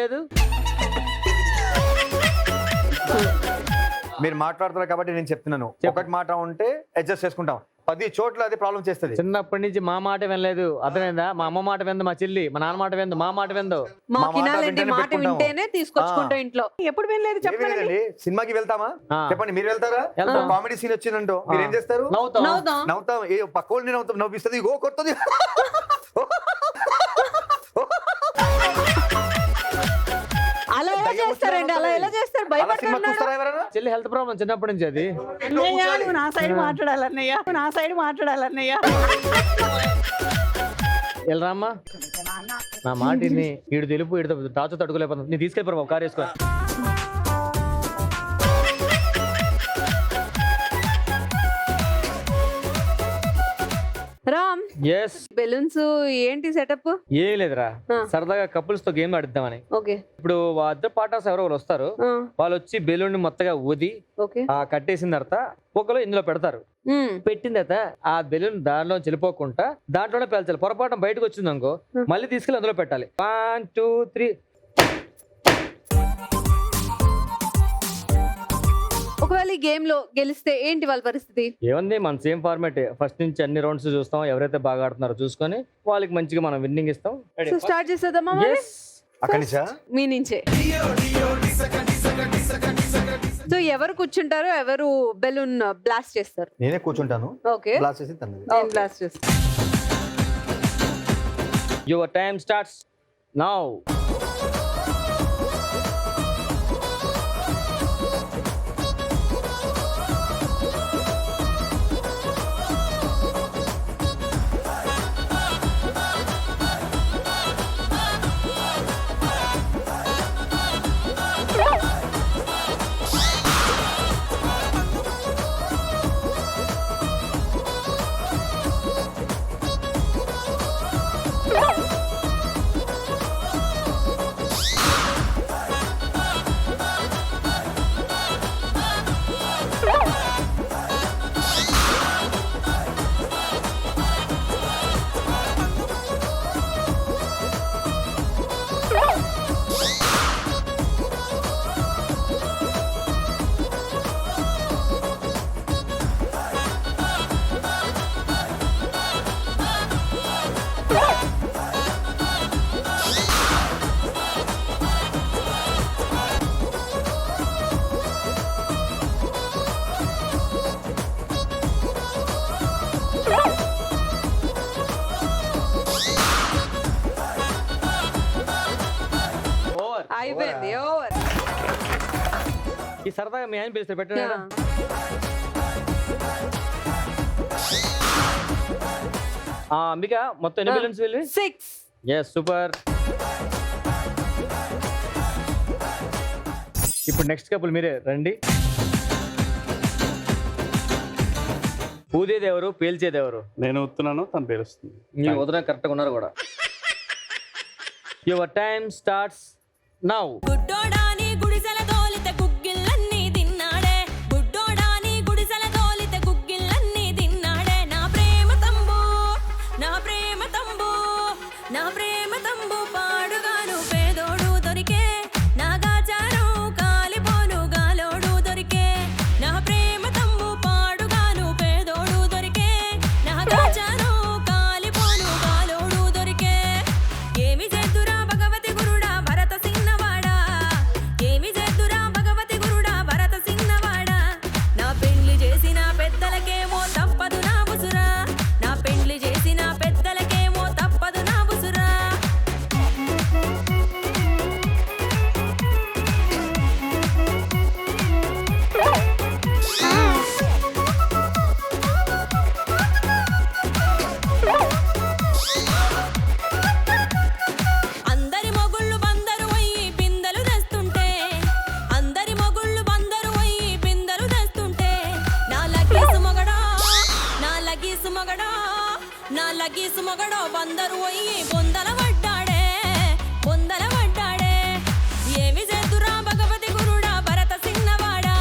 Speaker 4: లేదు.
Speaker 5: మీరు మాట్లాడుతున్నారు కాబట్టి నేను చెప్తున్నాను, ఒకటి మాట ఉంటే అడ్జస్ట్ చేసుకుంటాం, 10 చోట్ల అది ప్రాబ్లం చేస్తుంది.
Speaker 4: చిన్నప్పటి నుంచి మా మాట వినలేదు, అర్థమైందా? మా అమ్మ మాట విందు, మా చెల్లి, మా నాన్న మాట విందు, మా మాట విందు.
Speaker 9: మాట వింటేనే తీసుకొచ్చుకుంటాం ఇంట్లో. ఎప్పుడు వినలేదు చెప్పండి.
Speaker 5: సినిమాకి వెళ్తామా చెప్పండి, మీరు వెళ్తారా? కామెడీ సీన్ వచ్చిందంటో మీరు ఏం చేస్తారు? నవ్వుతాం. ఏ పక్కోళ్ళని నవ్వుతాం, నవ్విస్తుంది, ఓ కొత్తది.
Speaker 9: అలా ఎలా చేస్తారు? భయపడుతున్నారు.
Speaker 4: చెల్లి హెల్త్ ప్రాబ్లం చిన్నప్పటి నుంచి, అది
Speaker 2: నా సైడ్ మాట్లాడాలన్నయ్య.
Speaker 4: వెళ్ళరామ్మా, నా మాట ఈడు తెలుపు, ఈడు టాచు తట్టుకోలేకపోతుంది. నేను తీసుకెళ్ళిపోరు కారు వేసుకో.
Speaker 9: రామ్,
Speaker 4: ఎస్.
Speaker 9: బెలూన్స్ ఏంటి సెటప్?
Speaker 4: ఏం లేదురా,
Speaker 9: ఆ.
Speaker 4: సరదాగా కపుల్స్ తో గేమ్ ఆడిద్దామని.
Speaker 9: ఓకే
Speaker 4: ఇప్పుడు అద్దరు పార్టనర్స్ ఎవరో ఒకరు వస్తారు, వాళ్ళు వచ్చి బెలూన్ మొత్తగా ఊది
Speaker 9: ఓకే
Speaker 4: కట్టేసిన తర్వాత పొగలో ఇందులో పెడతారు. పెట్టిన తర్వాత ఆ బెలూన్ దానిలో చెలిపోకుండా దాంట్లోనే పేల్చాలి. పొరపాటు బయటకు వచ్చింది అనుకో, మళ్ళీ తీసుకెళ్ళి అందులో పెట్టాలి. 1 2 3.
Speaker 9: ఒకవేళ ఈ గేమ్ లో గెలిస్తే ఏంటి వాళ్ళ పరిస్థితి?
Speaker 4: ఏముంది, మన సేమ్ ఫార్మాట్. ఫస్ట్ నుంచి అన్ని రౌండ్స్ చూస్తాం, ఎవరైతే బాగా ఆడుతున్నారో చూసుకొని వాళ్ళకి మంచిగా మనం విన్నింగ్ ఇస్తాం.
Speaker 9: సో స్టార్ట్ చేసేద్దామా మరి?
Speaker 4: Yes.
Speaker 5: అక్కడి నుంచా?
Speaker 9: మీ నుంచే. సో ఎవరు కూర్చుంటారో ఎవరు బెలూన్ బ్లాస్ట్ చేస్తారు?
Speaker 5: నేనే కూర్చుంటాను,
Speaker 9: ఓకే,
Speaker 5: బ్లాస్ట్ చేసి తనది.
Speaker 9: నేను బ్లాస్ట్ చేస్తాను.
Speaker 4: Your time starts now.
Speaker 9: అయిపోయింది, ఓవర్.
Speaker 4: ఈ సరదాగా మీ ఆయన పిలిస్తే పెట్టండి. అంబిక, మొత్తం ఎన్ని బెలూన్స్ వెళ్ళి?
Speaker 9: 6.
Speaker 4: Yes, super. ఇప్పుడు నెక్స్ట్ కపుల్ మీరే రండి. ఊదేది ఎవరు, పేల్చేది ఎవరు?
Speaker 10: నేను వస్తున్నాను, తను పేరుస్తుంది.
Speaker 4: మీరు వదిన కరెక్ట్గా ఉన్నారు కూడా. Your time starts now.
Speaker 2: గుడ్డోడాని గుడిసెల తోలితే గుగ్గిళ్ళన్నీ తిన్నాడే, గుడ్డోడాని గుడిసెల తోలితే గుగ్గిళ్ళన్నీ తిన్నాడే. నా ప్రేమ తంబు, నా ప్రేమ తంబు, నా ప్రేమ తంబు పాడుగాను పేదోడు దొరికే, నా గాచారం కాలిపోను గాలోడు దొరికే. నా ప్రేమ తంబు పాడుగాను పేదోడు దొరికే, నా గాచారం కాలిపోను గాలోడు దొరికే. ఏమి చేద్దురా భగవతి గురుడా భరత సిన్నవాడా, ఏమి చేద్దురా భగవతి గురుడా భరత సిన్నవాడా. నా పెండ్లి చేసిన పెద్దలకేమో తప్పదు నా బుసురా, నా పెండ్లి చేసిన పెద్దలకేమో తప్పదు నా బుసురా. అందరి మొగుళ్ళు బందరు అయ్యి బిందెలు తెస్తుంటే, అందరి మొగుళ్ళు బందరు అయ్యి బిందెలు తెస్తుంటే, నా లగీసు మొగడో, నా లగీసు మొగడో, నా లగీసు మొగడో బందరు అయ్యి బొందల పడ్డాడే, బొందల పడ్డాడే. ఏమి చేద్దురా భగవతి గురుడా భరత సిన్నవాడా,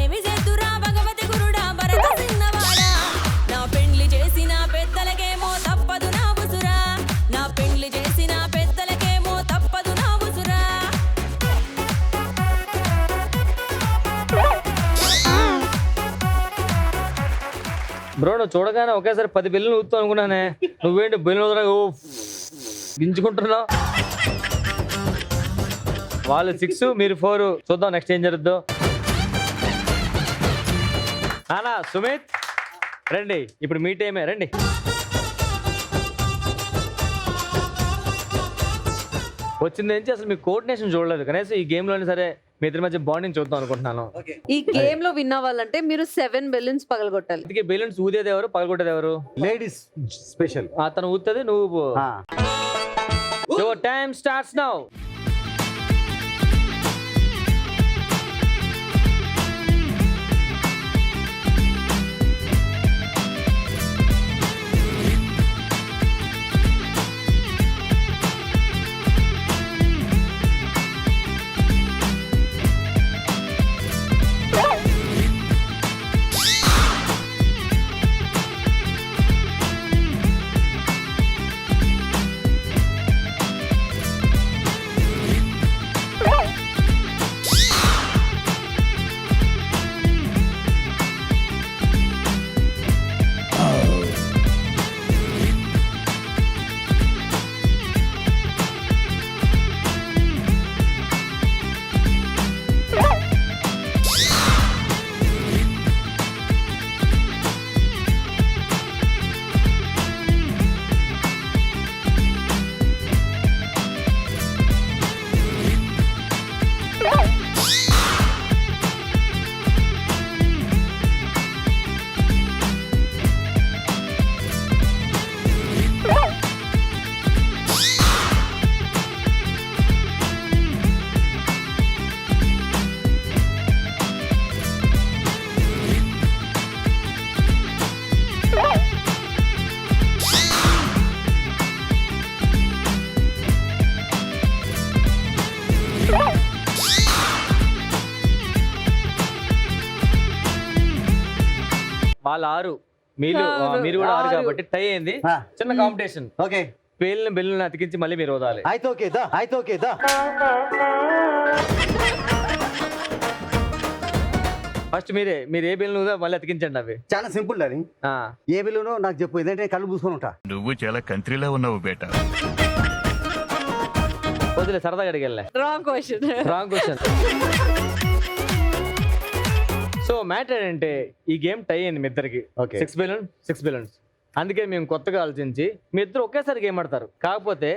Speaker 2: ఏమి చేద్దురా భగవతి గురుడా భరత సిన్నవాడా. నా పెండ్లి చేసిన పెద్దలకేమో తప్పదు నా బుసురా, నా పెండ్లి చేసిన పెద్దలకేమో తప్పదు నా బుసురా.
Speaker 4: బ్రో, నువ్వు చూడగానే ఒకేసారి 10 బెలూన్లు ఊదుతావు అనుకున్నానే. నువ్వేంటి బెలూన్ గింజుకుంటున్నావు? వాళ్ళు 6, మీరు 4. చూద్దాం నెక్స్ట్ ఏం జరుగుద్దో. నానా, సుమిత్ రండి, ఇప్పుడు మీ టైమే, రండి. వచ్చింది ఏంటి, అసలు మీ కోఆర్డినేషన్ చూడలేదు. కనీసం ఈ గేమ్ లోనే సరే మీ ఇద్దరి మధ్య బాండింగ్ చూద్దాం అనుకుంటున్నాను.
Speaker 9: ఈ గేమ్ లో విన్ అవ్వాలంటే మీరు 7 బెలూన్స్ పగలగొట్టాలి.
Speaker 4: అందుకే బెలూన్స్ ఊదేది ఎవరు, పగలగొట్టేది ఎవరు?
Speaker 6: Ladies special.
Speaker 4: అతను ఊతుంది, నువ్వు. Your time starts now. వాళ్ళు 6 మీరు కూడా 6 కాబట్టి టై అయింది. చిన్న కాంపిటీషన్.
Speaker 6: ఓకే,
Speaker 4: పేలిన బెల్లుని అతికించి మళ్ళీ మీరు వదాలి.
Speaker 6: అయితే ఓకే దా.
Speaker 4: ఫస్ట్ మీరు ఏ బెల్లు మళ్ళీ అతికించండి అవి.
Speaker 6: చాలా సింపుల్ డార్లింగ్. ఏ బిల్లునో నాకు చెప్పు, ఎందుకంటే కళ్ళు పూసుకొని ఉంటా.
Speaker 7: నువ్వు చాలా కంట్రీలో ఉన్నావు బేటా.
Speaker 4: వదిలే, సరదాగా అడిగెళ్ళే.
Speaker 9: Wrong question.
Speaker 4: సో మ్యాటర్ ఏంటంటే ఈ గేమ్ టై అయింది మీ ఇద్దరికి.
Speaker 6: Okay.
Speaker 4: 6 బెలూన్స్. అందుకే మేము కొత్తగా ఆలోచించి మీ ఇద్దరు ఒకేసారి గేమ్ ఆడతారు. కాకపోతే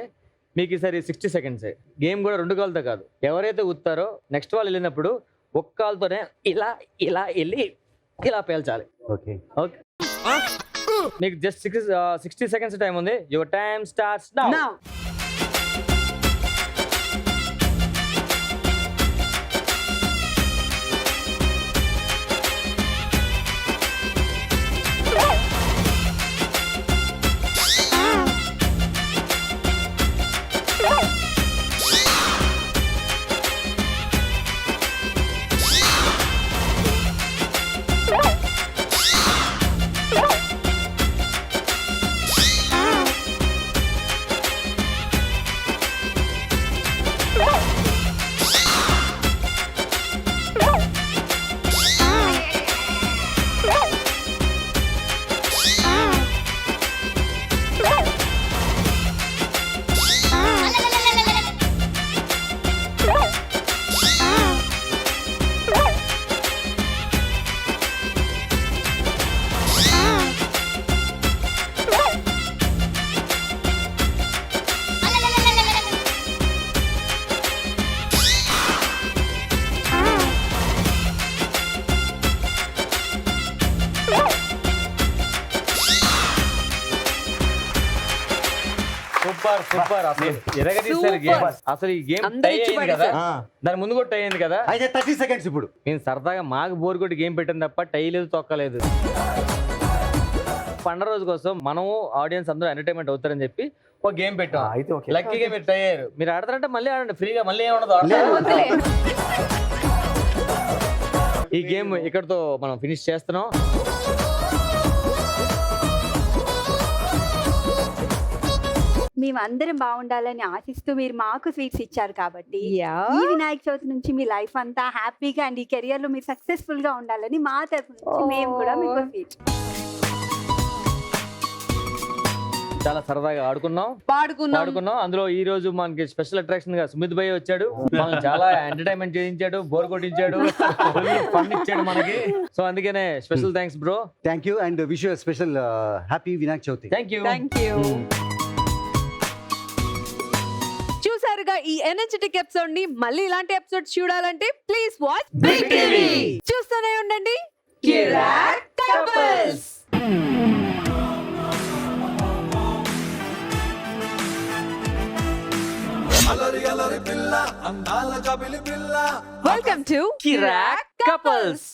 Speaker 4: మీకు ఈసారి 60 సెకండ్సే. గేమ్ కూడా 2 కాళ్ళతో కాదు. ఎవరైతే ఊతారో నెక్స్ట్ వాళ్ళు వెళ్ళినప్పుడు ఒక్క కాలుతోనే ఇలా వెళ్ళి ఇలా పేల్చాలి.
Speaker 6: ఓకే,
Speaker 4: మీకు జస్ట్ 60 సెకండ్స్ టైం ఉంది. Your time starts now. Super. అసలు ఎరగదీశారు గేమ్. అసలు ఈ గేమ్ టై అయింది కదా, దాని ముందు కూడా టై అయింది కదా.
Speaker 6: అయితే 30 సెకండ్స్ ఇప్పుడు.
Speaker 4: నేను సరదాగా మాకు బోర్ కొట్టి గేమ్ పెట్టింది తప్ప టై లేదు, తొక్కలేదు. పండుగ రోజు కోసం మనము ఆడియన్స్ అందరూ ఎంటర్టైన్మెంట్ అవుతారని చెప్పి ఒక గేమ్ పెట్టాం.
Speaker 5: అయితే ఓకే.
Speaker 4: లక్కీగా మీరు టై అయ్యారు. మీరు ఆడతారంటే మళ్ళీ ఆడండి ఫ్రీగా, మళ్ళీ ఏమన్నదో. ఈ గేమ్ ఇక్కడతో మనం ఫినిష్ చేస్తున్నాం.
Speaker 3: మేమందరం బాగుండాలని ఆశిస్తూ మీరు మాకు స్వీట్స్ ఇచ్చారు కాబట్టి ఈ వినాయక చవితి నుంచి మీ లైఫ్ అంతా హ్యాపీగా అండ్ ఈ కెరియర్ లో మీరు సక్సెస్ఫుల్ గా ఉండాలని మా తరఫు నుంచి మేము కూడా మీకు స్వీట్.
Speaker 4: చాలా సరదాగా పాడుకున్నాం. అందులో ఈ రోజు మనకి స్పెషల్ అట్రాక్షన్ గా సుమిత్ భయ్య వచ్చాడు. మనం చాలా ఎంటర్టైన్మెంట్ చేయించాడు, బోర్ కొట్టించాడు, ఫన్ ఇచ్చాడు మనకి. సో అందుకనే special thanks bro.
Speaker 6: Thank you and wish you special happy Vinayaka Chavithi.
Speaker 4: Thank you.
Speaker 9: చూసారుగా ఈ ఎనర్జెటిక్ ఎపిసోడ్ ని. మళ్ళీ ఇలాంటి ఎపిసోడ్స్ చూడాలంటే ప్లీజ్ వాచ్ బిగ్ టీవీ. చూస్తూనే ఉండండి Kiraak couples. Welcome to
Speaker 4: Kiraak couples.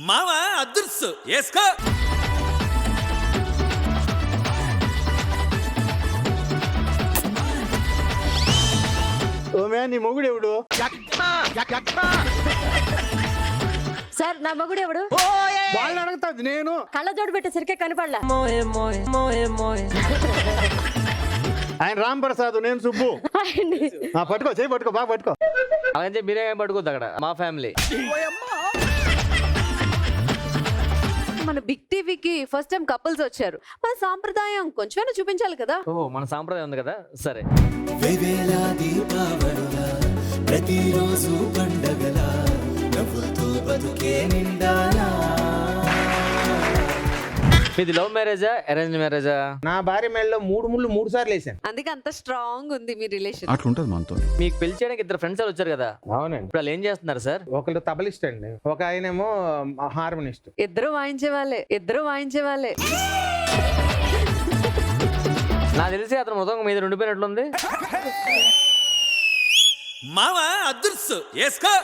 Speaker 1: మామ అదృశ్యం వేసుకో.
Speaker 5: నీ మొగుడు ఎవడు?
Speaker 2: సార్ నా మగుడు ఎవడు?
Speaker 5: వాళ్ళని అడుగుతాది నేను.
Speaker 2: కళ్ళజోడు పెట్టేసరికి కనపడలా.
Speaker 5: ఆయన రామ్ ప్రసాద్, నేను సుబ్బు. పట్టుకో, చేయి పట్టుకో, బాగా పట్టుకో.
Speaker 4: అలాగే మీరే పట్టుకోద్దు అక్కడ, మా ఫ్యామిలీ.
Speaker 9: మన బిగ్ టీవీకి ఫస్ట్ టైం కపుల్స్ వచ్చారు. మన సాంప్రదాయం కొంచెమైనా చూపించాలి కదా.
Speaker 4: మన సాంప్రదాయం ఉంది కదా. సరే.
Speaker 1: ప్రతిరోజు పండగల నవ్వుతూ బతుకే నిండాలా.
Speaker 4: మీది లవ్ మ్యారేజా అరేంజ్ మ్యారేజా?
Speaker 12: నా భార్య మెడలో 3 ముళ్ళు 3 సార్లు వేసాను.
Speaker 9: అందుకే అంత స్ట్రాంగ్ ఉంది మీ రిలేషన్.
Speaker 7: అట్లుంటది మనతో.
Speaker 4: మీకు పెళ్లి చేయడానికి 2 ఫ్రెండ్స్ వచ్చారు కదా.
Speaker 12: అవునండి.
Speaker 4: ఇప్పుడు వాళ్ళు ఏం చేస్తున్నారు సార్?
Speaker 12: ఒకళ్ళు తబలిస్ట్ అండి, ఒక ఆయనేమో హార్మోనిస్ట్.
Speaker 9: ఇద్దరు వాయించే వాళ్ళే.
Speaker 4: నాకు తెలిసి అతను మొత్తం మీద ఉండిపోయినట్లుంది.
Speaker 1: మామ అదృశ్యం వేసుకో.